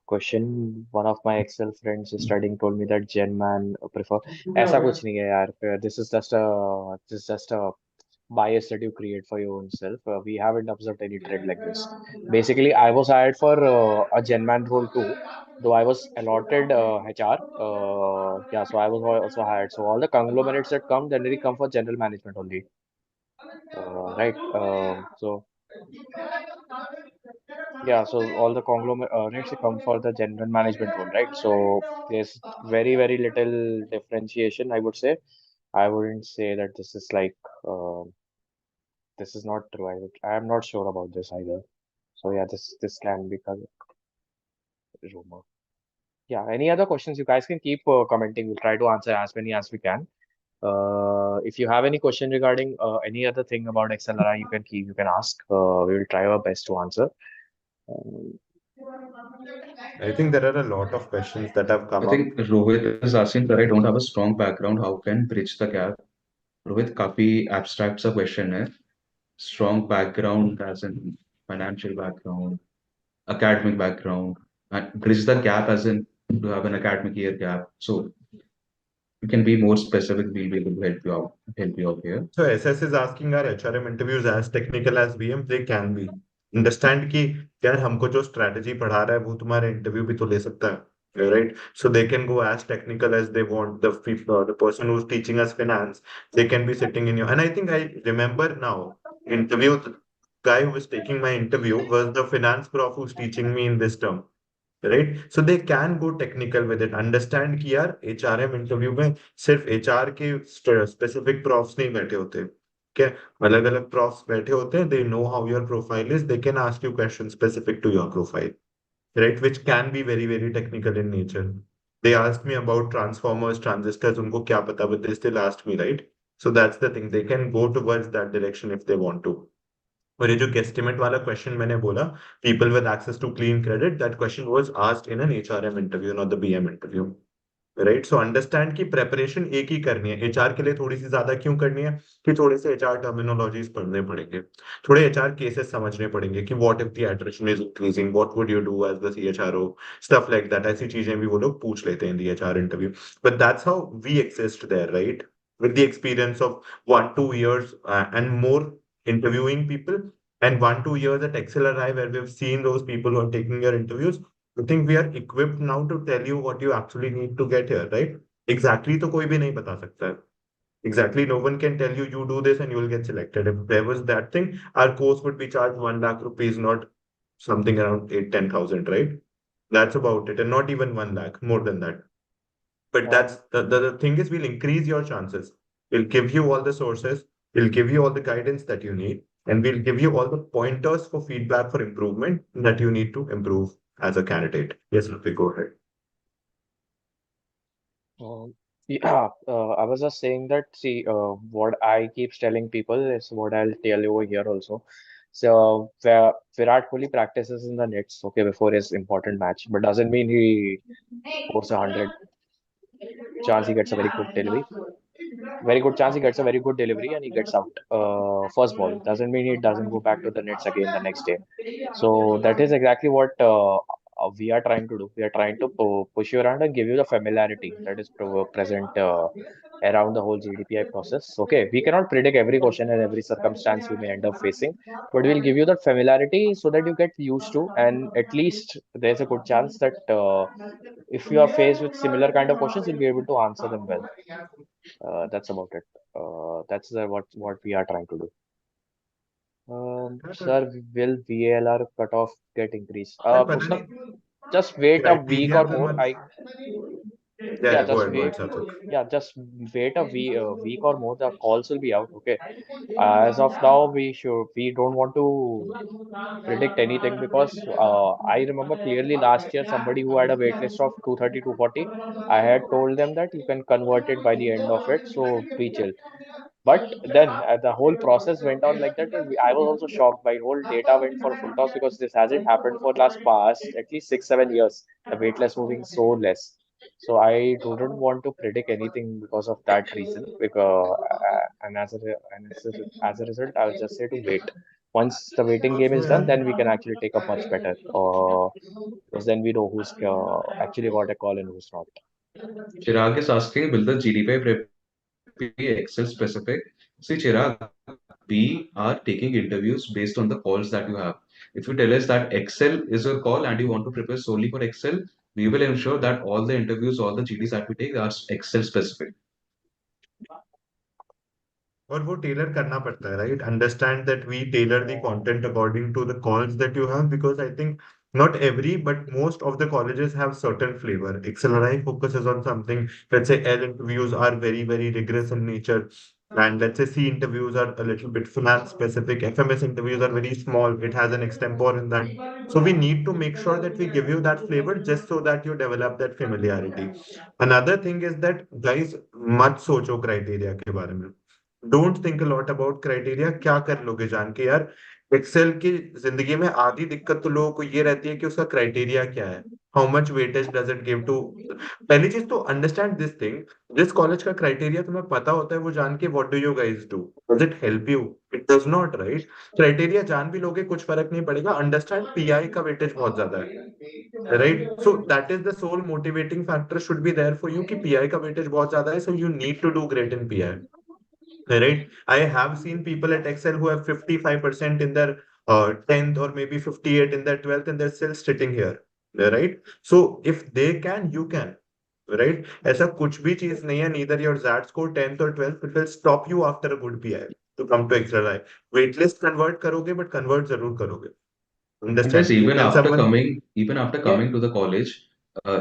question. One of my Excel friends is studying told me that Gen Man prefer. ऐसा कुछ नहीं है यार. This is just a bias that you create for your own self. We haven't observed any trend like this. Basically, I was hired for a Gen Man role too, though I was allotted HR. Yeah, so I was also hired. So all the conglomerates that come generally come for general management only. Right. So. Yeah, so all the conglomerates come for the general management role, right? So there's very, very little differentiation, I would say. I wouldn't say that this is like this is not true. I am not sure about this either. So yeah, this can be a rumor. Yeah, any other questions you guys can keep commenting. We'll try to answer as many as we can. If you have any question regarding any other thing about XLRI, you can ask. We will try our best to answer. Um, I think there are a lot of questions that have I come up. think Rohit is asking that I don't have a strong background. How can bridge the gap? Rohit काफी abstract सा question है. Strong background as in financial background, academic background, and bridge the gap as in to have an academic year gap. So you can be more specific. We'll be able to help you out here. So SS is asking, are HRM interviews as technical as VM? They can be. Understand कि यार हमको जो strategy पढ़ा रहा है वो तुम्हारा interview भी तो ले सकता है, right? So they can go as technical as they want. The person who's teaching us finance, they can be sitting in your. And I think I remember now, interview the guy who was taking my interview was the finance prof who's teaching me in this term, right? So they can go technical with it, understand कि यार HRM interview में सिर्फ HR के specific profs नहीं बैठे होते, क्या अलग अलग प्रॉफ्स बैठे होते हैं, they know how your profile is, they can ask you question specific to your profile, right? Which can be very very technical in nature. They ask me about transformers transistors, उनको क्या पता, but they still ask me, right? So that's the thing, they can go towards that direction if they want to. और ये जो guesstimate वाला question मैंने बोला, people with access to clean credit, that question was asked in an HRM interview, not the BM interview, right? So understand की preparation एक ही करनी है, एचआर के लिए थोड़ी सी ज्यादा क्यों करनी है, कि थोड़े से एचआर टर्मिनोलॉजीज पढ़ने पड़ेंगे, थोड़े एचआर केसेस समझने पड़ेंगे, कि what if the attrition is increasing, what would you do as the CHRO, stuff like that. ऐसी चीजें भी वो लोग पूछ लेते हैं in the HR interview. But that's how we exist there, right? With the experience of 1-2 years and more interviewing people, and 1-2 years at XLRI where we've seen those people who are taking your interviews, I think we are equipped now to tell you what you actually need to get here, right? Exactly तो कोई भी नहीं बता सकता है. Exactly, no one can tell you you do this and you will get selected. If there was that thing, our course would be charged 1 lakh rupees, not something around 8-10,000, right? That's about it, and not even 1 lakh, more than that. But that's Um, the thing is, we'll increase your chances. We'll give you all the sources, we'll give you all the guidance that you need, and we'll give you all the pointers for feedback for improvement that you need to improve as a candidate. Yes, Rupi, go ahead. yeah, I was just saying that, see, what I keep telling people is what I'll tell you over here also. So, Virat Kohli practices in the nets, okay, before his important match, but doesn't mean he scores 100 chance he gets a very good delivery. Very good chance he gets a very good delivery and he gets out. First ball doesn't mean he doesn't go back to the nets again the next day. So that is exactly what we are trying to do. We are trying to push you around and give you the familiarity that is present around the whole GDPI process. Okay, we cannot predict every question and every circumstance you may end up facing, but we'll give you that familiarity so that you get used to, and at least there's a good chance that if you are faced with similar kind of questions, you'll be able to answer them well. That's about it. That's what we are trying to do. Sir, will VLR cutoff get increased? यार पता Sir, नहीं just wait a week criteria or पे more. मत. Yeah, Yeah, go just ahead, go wait. ahead, Satvik. Yeah, just wait a week or more. The calls will be out. Okay. As of now, we don't want to predict anything because I remember clearly last year somebody who had a wait list of 230, 240. I had told them that you can convert it by the end of it. So be chill. But then the whole process went on like that. And I was also shocked. My whole data went for full toss because this hasn't happened for last past at least 6, 7 years. The waitlist moving so less. So I didn't want to predict anything because of that reason. Because and as a result, I will just say to wait. Once the waiting game Also is done, यार, then we can actually take up much better. Because then we know who's actually got a call and who's not. Chirag is asking, will the GDPI prep be Excel specific? See, Chirag, we are taking interviews based on the calls that you have. If you tell us that Excel is your call and you want to prepare solely for Excel, we will ensure that all the interviews, all the GDs that we take are Excel specific. और वो Taylor करना पड़ता है, right? Understand that we tailor the content according to the calls that you have, because I think not every but most of the colleges have certain flavor. XLRI focuses on something. Let's say L interviews are very very rigorous in nature, and let's say C interviews are a little bit finance specific. FMS interviews are very small, it has an extempore in that. So we need to make sure that we give you that flavor just so that you develop that familiarity. Another thing is that guys, मत सोचो criteria के बारे में. Don't think a lot about criteria. क्या कर लोगे जान के यार? एक्सेल की जिंदगी में आधी दिक्कत तो लोगों को ये रहती है कि उसका क्राइटेरिया क्या है, how much weightage does it give to. पहली चीज तो अंडरस्टैंड दिस थिंग, जिस कॉलेज का क्राइटेरिया तुम्हें पता होता है वो जान के what do you guys do, does it help you? It does not, right? Criteria जान भी लोगे कुछ फर्क नहीं पड़ेगा. अंडरस्टैंड पीआई का वेटेज बहुत ज्यादा है, right? So that is the sole motivating factor should be there for you कि पीआई का वेटेज बहुत ज्यादा है, so you need to do great in PI. Right? I have seen people at Excel who have 55% in their 10th or maybe 58 in their 12th and they're still sitting here, right? So if they can, you can, right? ऐसा कुछ भी चीज नहीं है, neither your Z score 10th or 12th, it will stop you after a good PI to come to XLRI. Waitlist convert करोगे, but convert जरूर करोगे. Yes, Understand? even And after someone, coming, even after Yeah. coming to the college,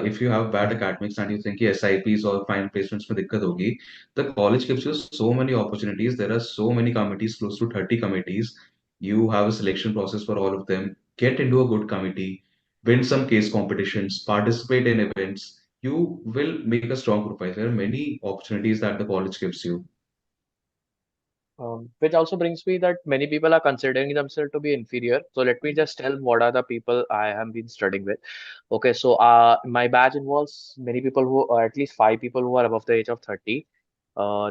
if you have bad academics and you think कि SIPs or final placements में दिक्कत होगी, the college gives you so many opportunities. There are so many committees, close to 30 committees. You have a selection process for all of them. Get into a good committee, win some case competitions, participate in events. You will make a strong profile. There are many opportunities that the college gives you. Which also brings me that many people are considering themselves to be inferior. So let me just tell what are the people I have been studying with. Okay, so my batch involves many people who, at least five people who are above the age of 30.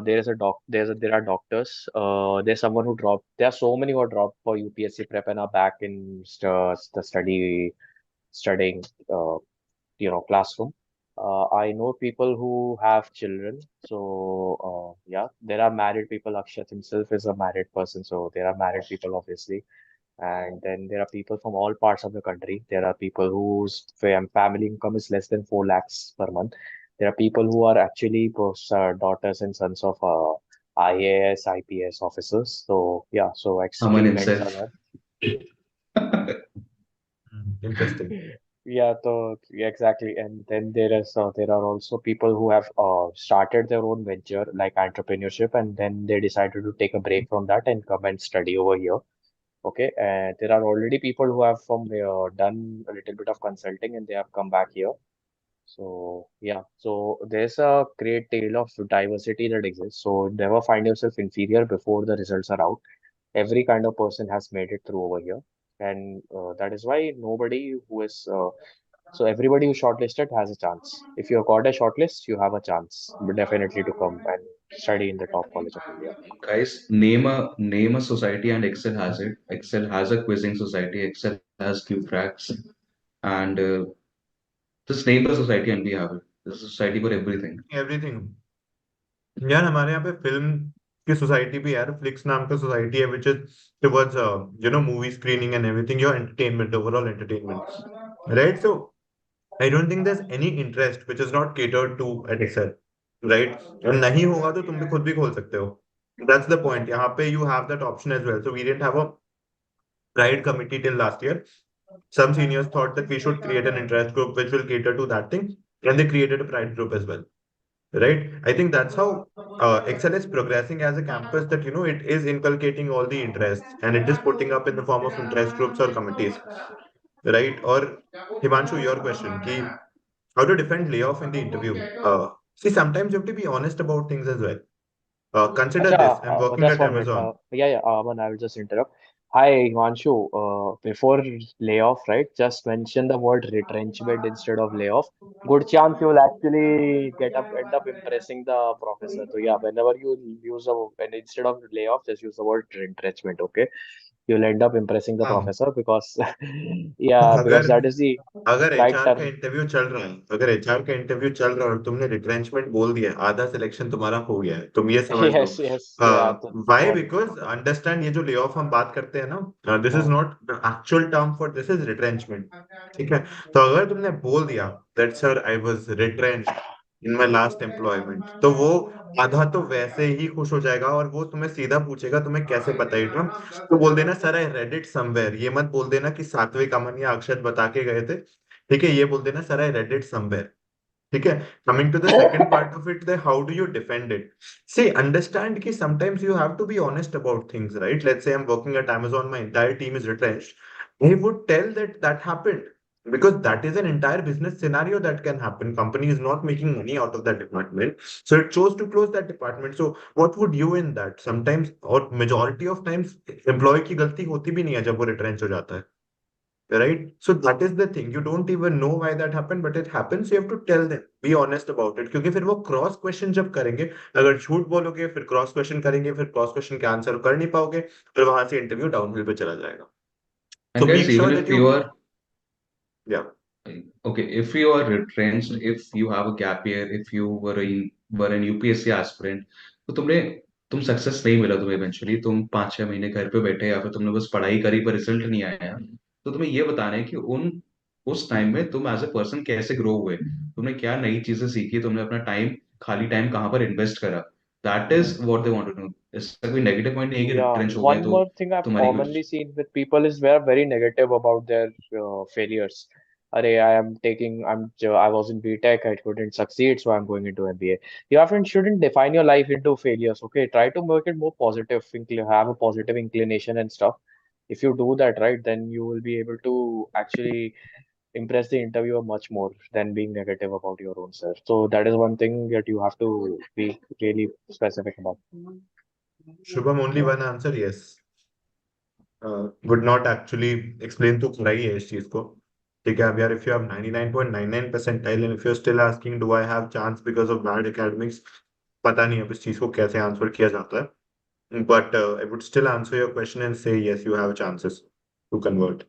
There is a there are doctors. There's someone who dropped. There are so many who are dropped for UPSC prep and are back in the studying. Classroom. I know people who have children. So, yeah, there are married people. Akshat himself is a married person. So, there are married people, obviously. And then there are people from all parts of the country. There are people whose family income is less than 4 lakhs per month. There are people who are actually daughters and sons of IAS, IPS officers. So, yeah, so Aman experiments are himself. there. interesting. Yeah, so yeah, exactly. And then there are also people who have started their own venture like entrepreneurship, and then they decided to take a break from that and come and study over here. Okay, and there are already people who have done a little bit of consulting and they have come back here. So yeah, so there's a great deal of diversity that exists. So never find yourself inferior before the results are out. Every kind of person has made it through over here, and that is why nobody who is so everybody who's shortlisted has a chance. If you have got a shortlist, you have a chance, but definitely to come and study in the top college of India. Guys, name a society and Excel has it. Excel has a quizzing society. Excel has Q cracks, and just name the society and we have it. There's a society for everything. Everything. यार हमारे यहाँ पे film की society भी यार flix नाम का society है which is towards movie screening and everything, your entertainment, overall entertainment, right? So I don't think there's any interest which is not catered to at Excel, right? और नहीं होगा तो तुम भी खुद भी खोल सकते हो. That's the point. यहाँ पे you have that option as well. So we didn't have a pride committee till last year. Some seniors thought that we should create an interest group which will cater to that thing, and they created a pride group as well, right? I think that's how Excel is progressing as a campus, that it is inculcating all the interests and it is putting up in the form of interest groups or committees, right? Or Himanshu, your question, ki, how to defend layoff in the interview? See, sometimes you have to be honest about things as well. Consider Acha, this: I'm working just at 1 minute. Amazon. Yeah, Aman, I will just interrupt. Hi, Himanshu. Before layoff, right? Just mention the word retrenchment instead of layoff. Good chance you will actually end up impressing the professor. So yeah, whenever you use and instead of layoff, just use the word retrenchment. Okay, you'll end up impressing the हाँ. professor because yeah, because अगर that is the अगर right HR का term. Interview चल रहा है, अगर HR का interview चल रहा है और तुमने रिट्रेंचमेंट बोल दिया है, आधा सिलेक्शन तुम्हारा हो गया है, तुम ये समझ लो. Yes, yes, yeah, why? बहुत. बिकॉज अंडरस्टैंड, ये जो ले ऑफ हम बात करते हैं ना, दिस इज हाँ. Not the actual term for this, is retrenchment. ठीक है? तो अगर तुमने बोल दिया that sir I was retrenched in my last employment, तो वो आधा तो वैसे ही खुश हो जाएगा और वो तुम्हें सीधा पूछेगा तुम्हें कैसे पता है ना. तो बोल देना sir I read it somewhere. ये मत बोल देना कि सात्विक अमन या अक्षत बता के गए थे. ठीक है? ये बोल देना sir I read it somewhere. ठीक है? Coming to the second part of it, how do you defend it? See, understand कि sometimes you have to be honest about things, right? Let's say I'm working at Amazon, my entire team is retrenched. I would tell that that happened because that is an entire business scenario that can happen. Company is not making money out of that department, so it chose to close that department. So what would you in that? Sometimes, or majority of times, employee की गलती होती भी नहीं है जब वो retrench हो जाता है. Right? So that is the thing. You don't even know why that happened, but it happens. You have to tell them. Be honest about it. क्योंकि फिर वो क्रॉस क्वेश्चन जब करेंगे, अगर झूठ बोलोगे फिर क्रॉस क्वेश्चन करेंगे, फिर क्रॉस क्वेश्चन के आंसर कर नहीं पाओगे, फिर वहां से इंटरव्यू डाउनहिल पे चला जाएगा. And So guys, make even sure if that you, you are yeah. okay, if you are retrenched, if you have a gap year, if you were were an UPSC aspirant, तो तुम success नहीं मिला तुम्हें eventually, तुम 5-6 महीने घर पे बैठे या फिर तुमने बस पढ़ाई करी पर रिजल्ट नहीं आया, तो तुम्हें ये बताना है कि उन उस टाइम में तुम एज ए पर्सन कैसे ग्रो हुए, तुमने क्या नई चीजें सीखी, तुमने अपना टाइम, खाली टाइम कहाँ पर इन्वेस्ट करा। That is what they want to know. इसका कोई नेगेटिव पॉइंट नहीं है कि Yeah, रिट्रेंच हो गए one तो more thing I've तुम्हारी कुछ। commonly seen with people is they're very negative about their failures. Arey, I was in BTech, I couldn't succeed, so I'm going into MBA. You often shouldn't define your life into failures, okay? Try to make it more positive, have a positive inclination and stuff. If you do that, right, then you will be able to actually impress the interviewer much more than being negative about your own self. So that is one thing that you have to be really specific about. Shubham, only one answer, yes. Would not actually explain तो थोड़ा ही है इस चीज को. ठीक है, अब यार, if you have 99.99 percentile and if you're still asking do I have chance because of bad academics, पता नहीं अब इस चीज को कैसे आंसर किया जाता है. But I would still answer your question and say yes, you have chances to convert.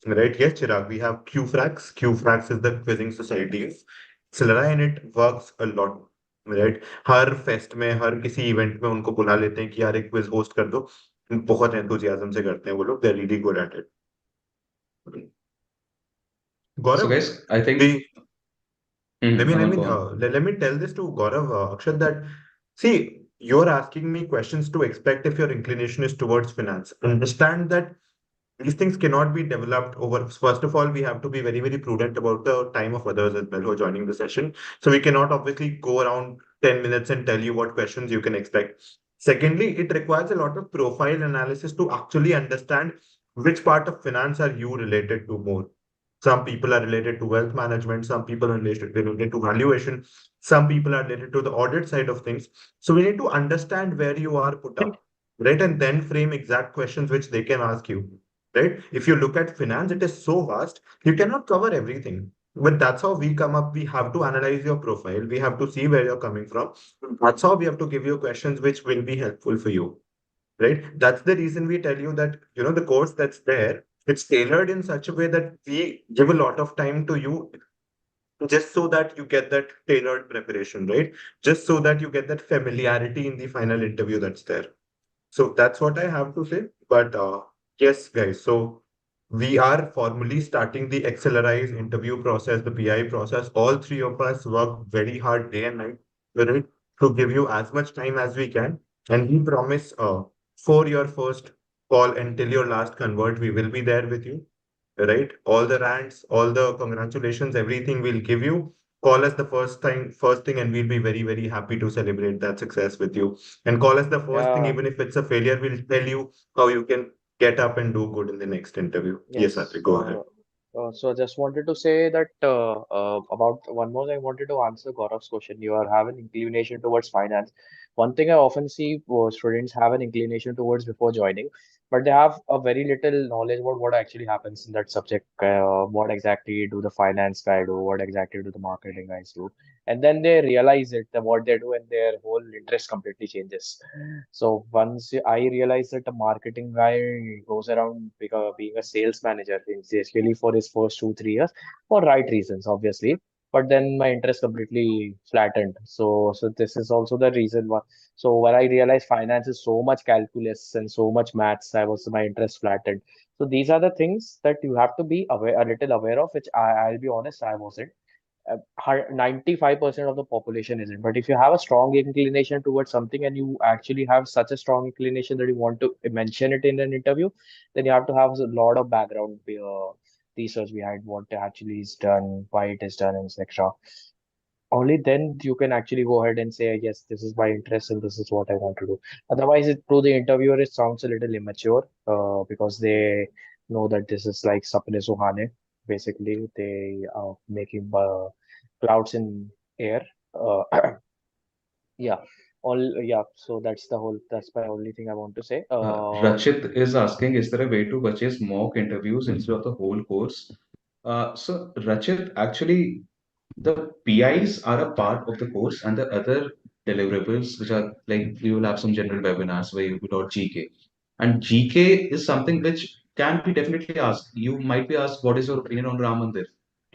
Right? Yes, Chirag, we have QFrax. QFrax is the quizzing society. XLRI and it works a lot. Right? Her fest में, हर किसी event में उनको बुला लेते हैं कि यार एक क्विज होस्ट कर दो. बहुत एंथुजियाज्म से करते हैं वो लोग. They're really good at it. So Gaurav, guys I think. we Aman go on. let me tell this to Gaurav, Akshat, that see, you're asking me questions to expect if your inclination is towards finance. Understand that these things cannot be developed over. First of all, we have to be very, very prudent about the time of others as well who are joining the session. So we cannot obviously go around 10 minutes and tell you what questions you can expect. Secondly, it requires a lot of profile analysis to actually understand which part of finance are you related to more. Some people are related to wealth management, some people are related to valuation, some people are related to the audit side of things. So we need to understand where you are put up, right? And then frame exact questions which they can ask you, right? If you look at finance, it is so vast, you cannot cover everything. But that's how we come up. We have to analyze your profile. We have to see where you're coming from. That's how we have to give you questions which will be helpful for you, right? That's the reason we tell you that, the course that's there, it's tailored in such a way that we give a lot of time to you just so that you get that tailored preparation, right? Just so that you get that familiarity in the final interview that's there. So that's what I have to say. But yes, guys, so we are formally starting the XLRI's interview process, the PI process. All three of us work very hard day and night with it to give you as much time as we can. And we promise for your first call until your last convert, we will be there with you, right? All the rants, all the congratulations, everything we'll give you. Call us the first thing, and we'll be very, very happy to celebrate that success with you. And call us the first thing, Yeah. even if it's a failure, we'll tell you how you can get up and do good in the next interview. Yes, Yes. Ati, go ahead. So I just wanted to say that about one more, I wanted to answer Gaurav's question. You are have an inclination towards finance. One thing I often see students have an inclination towards before joining, but they have a very little knowledge about what actually happens in that subject. What exactly do the finance guy do? What exactly do the marketing guys do? And then they realize it, that what they do, and their whole interest completely changes. So once I realized that a marketing guy goes around being a sales manager, basically for his first 2, 3 years, for right reasons, obviously. But then my interest completely flattened. So this is also the reason why. So when I realized finance is so much calculus and so much maths, my interest flattened. So these are the things that you have to be aware, a little aware of, which I'll be honest, I wasn't. 95% of the population isn't. But if you have a strong inclination towards something and you actually have such a strong inclination that you want to mention it in an interview, then you have to have a lot of background research behind what actually is done, why it is done, and etc. Only then you can actually go ahead and say, yes, this is my interest and this is what I want to do. Otherwise, to the interviewer, it sounds a little immature because they know that this is like sapne suhane. Basically, they are making clouds in air. Uh, yeah, yeah. So that's my only thing I want to say. Rachit is asking, is there a way to purchase mock interviews instead of the whole course? So, Rachit, actually, the PIs are a part of the course, and the other deliverables, which are like you will have some general webinars where you will taught GK. And GK is something which can be definitely asked. You might be asked, what is your opinion on Ram Mandir?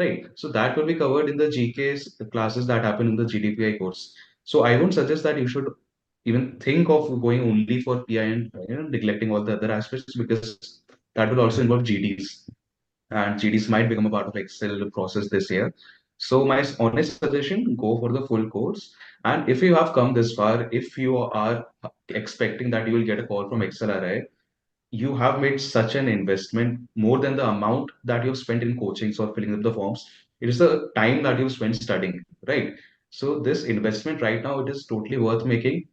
Right. So that will be covered in the GK's classes that happen in the GDPI course. So I won't suggest that even think of going only for PI and neglecting all the other aspects, because that will also involve GDs, and GDs might become a part of Excel process this year. So my honest suggestion, go for the full course. And if you have come this far, if you are expecting that you will get a call from XLRI, you have made such an investment more than the amount that you've spent in coachings or filling up the forms. It is the time that you've spent studying, right? So this investment right now, it is totally worth making.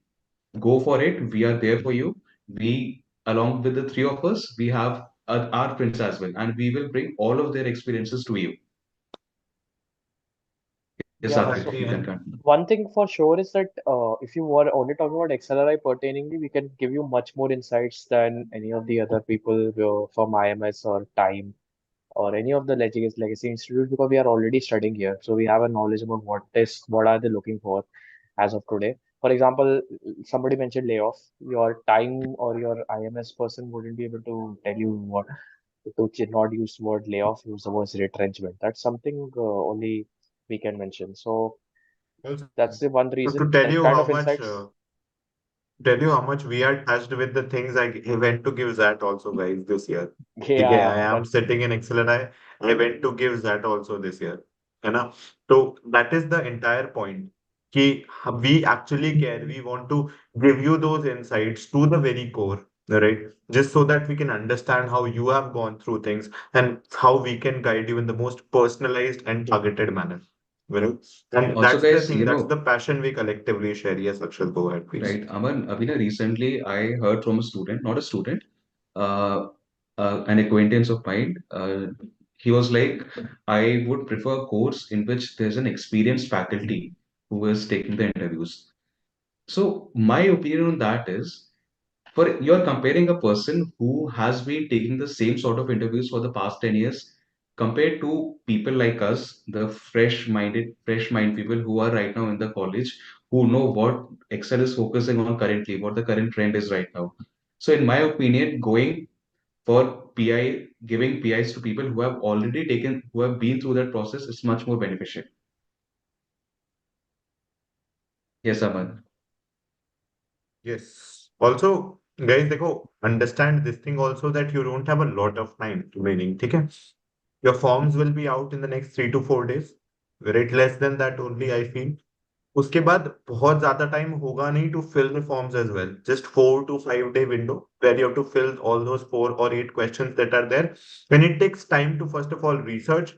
Go for it. We are there for you. We, along with the three of us, we have our friends as well, and we will bring all of their experiences to you. Yes, Yeah, Satvik, so you Exactly. can And continue. one thing for sure is that if you were only talking about XLRI pertainingly, we can give you much more insights than any of the other people from IMS or Time or any of the legacy institutes, because we are already studying here. So we have a knowledge about what are they looking for as of today. For example, somebody mentioned layoff. Your Time or your IMS person wouldn't be able to tell you what to not use the word layoff, use the word retrenchment. That's something only we can mention. So also, that's the one so to reason. tell That you kind how of much insights. tell you how much we are touched with the things I went to give that also, guys, this year. Okay, I Yeah, am but sitting in Excel and I went to give that also this year. You know, so that is the entire point. Ki we actually care. We want to give you those insights to the very core, right? Just so that we can understand how you have gone through things and how we can guide you in the most personalized and targeted manner. You know, and Also, that's the guys, thing. That's the passion we collectively share. Yes, Akshal, go ahead, please. right, Aman, Abhina, recently I heard from a student, not a student, uh, an acquaintance of mine. He was like, I would prefer a course in which there's an experienced faculty who is taking the interviews. So my opinion on that is, for you're comparing a person who has been taking the same sort of interviews for the past 10 years compared to people like us, the fresh mind people who are right now in the college, who know what Excel is focusing on currently, what the current trend is right now. So in my opinion, going for PI, giving PIs to people who have already taken, who have been through that process, is much more beneficial. Yes, Aman. Yes. Also, guys, देखो, understand this thing also that you don't have a lot of time remaining. ठीक है? Your forms will be out in the next 3 to 4 days. Right, less than that only, I feel. उसके बाद बहुत ज्यादा time होगा नहीं to fill the forms as well. Just 4 to 5 day window where you have to fill all those 4 or 8 questions that are there. When it takes time to first of all research,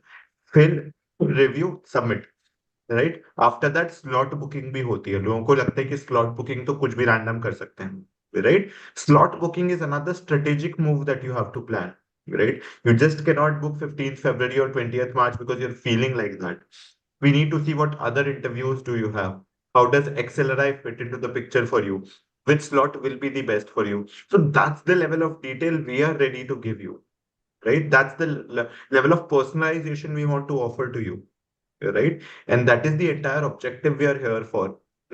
fill, review, submit. Right after that slot booking भी होती है लोगों को लगता है कि slot booking तो कुछ भी रैंडम कर सकते हैं right slot booking is another strategic move that you have to plan right you just cannot book 15th February or 20th March because you're feeling like that. We need to see what other interviews do you have. How does XLRI fit into the picture for you? Which slot will be the best for you? So that's the level of detail we are ready to give you, right? That's the level of personalization we want to offer to you, right? And that is the entire objective we are here for.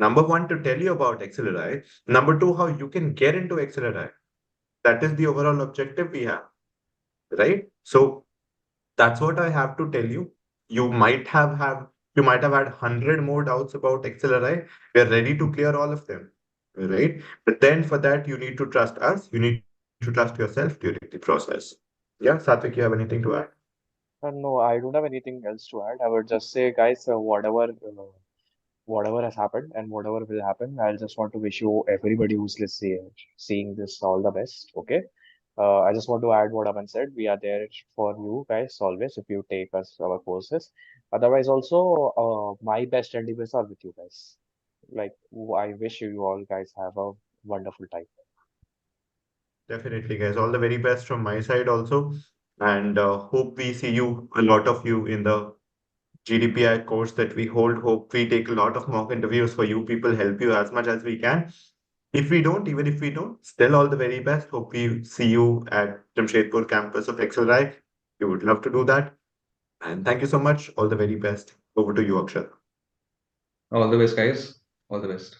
Number one, to tell you about XLRI. Number two, how you can get into XLRI. That is the overall objective we have, right? So that's what I have to tell you. You might have you might have had 100 more doubts about XLRI. We are ready to clear all of them, right? But then for that, you need to trust us. You need to trust yourself during the process. Yeah, Satvik, you have anything to add? No, I don't have anything else to add. I would just say, guys, whatever has happened and whatever will happen, I'll just want to wish you everybody who's listening, seeing this all the best. Okay. I just want to add what Aman said. We are there for you guys always if you take us our courses. Otherwise, also, my best endeavors are with you guys. Like, I wish you all guys have a wonderful time. Definitely, guys. All the very best from my side also. And hope we see you, a lot of you, in the GDPI course that we hold. Hope we take a lot of mock interviews for you people, help you as much as we can. If we don't, even if we don't, still all the very best. Hope we see you at Jamshedpur campus of XLRI. We would love to do that. And thank you so much. All the very best. Over to you, Akshat. All the best, guys. All the best.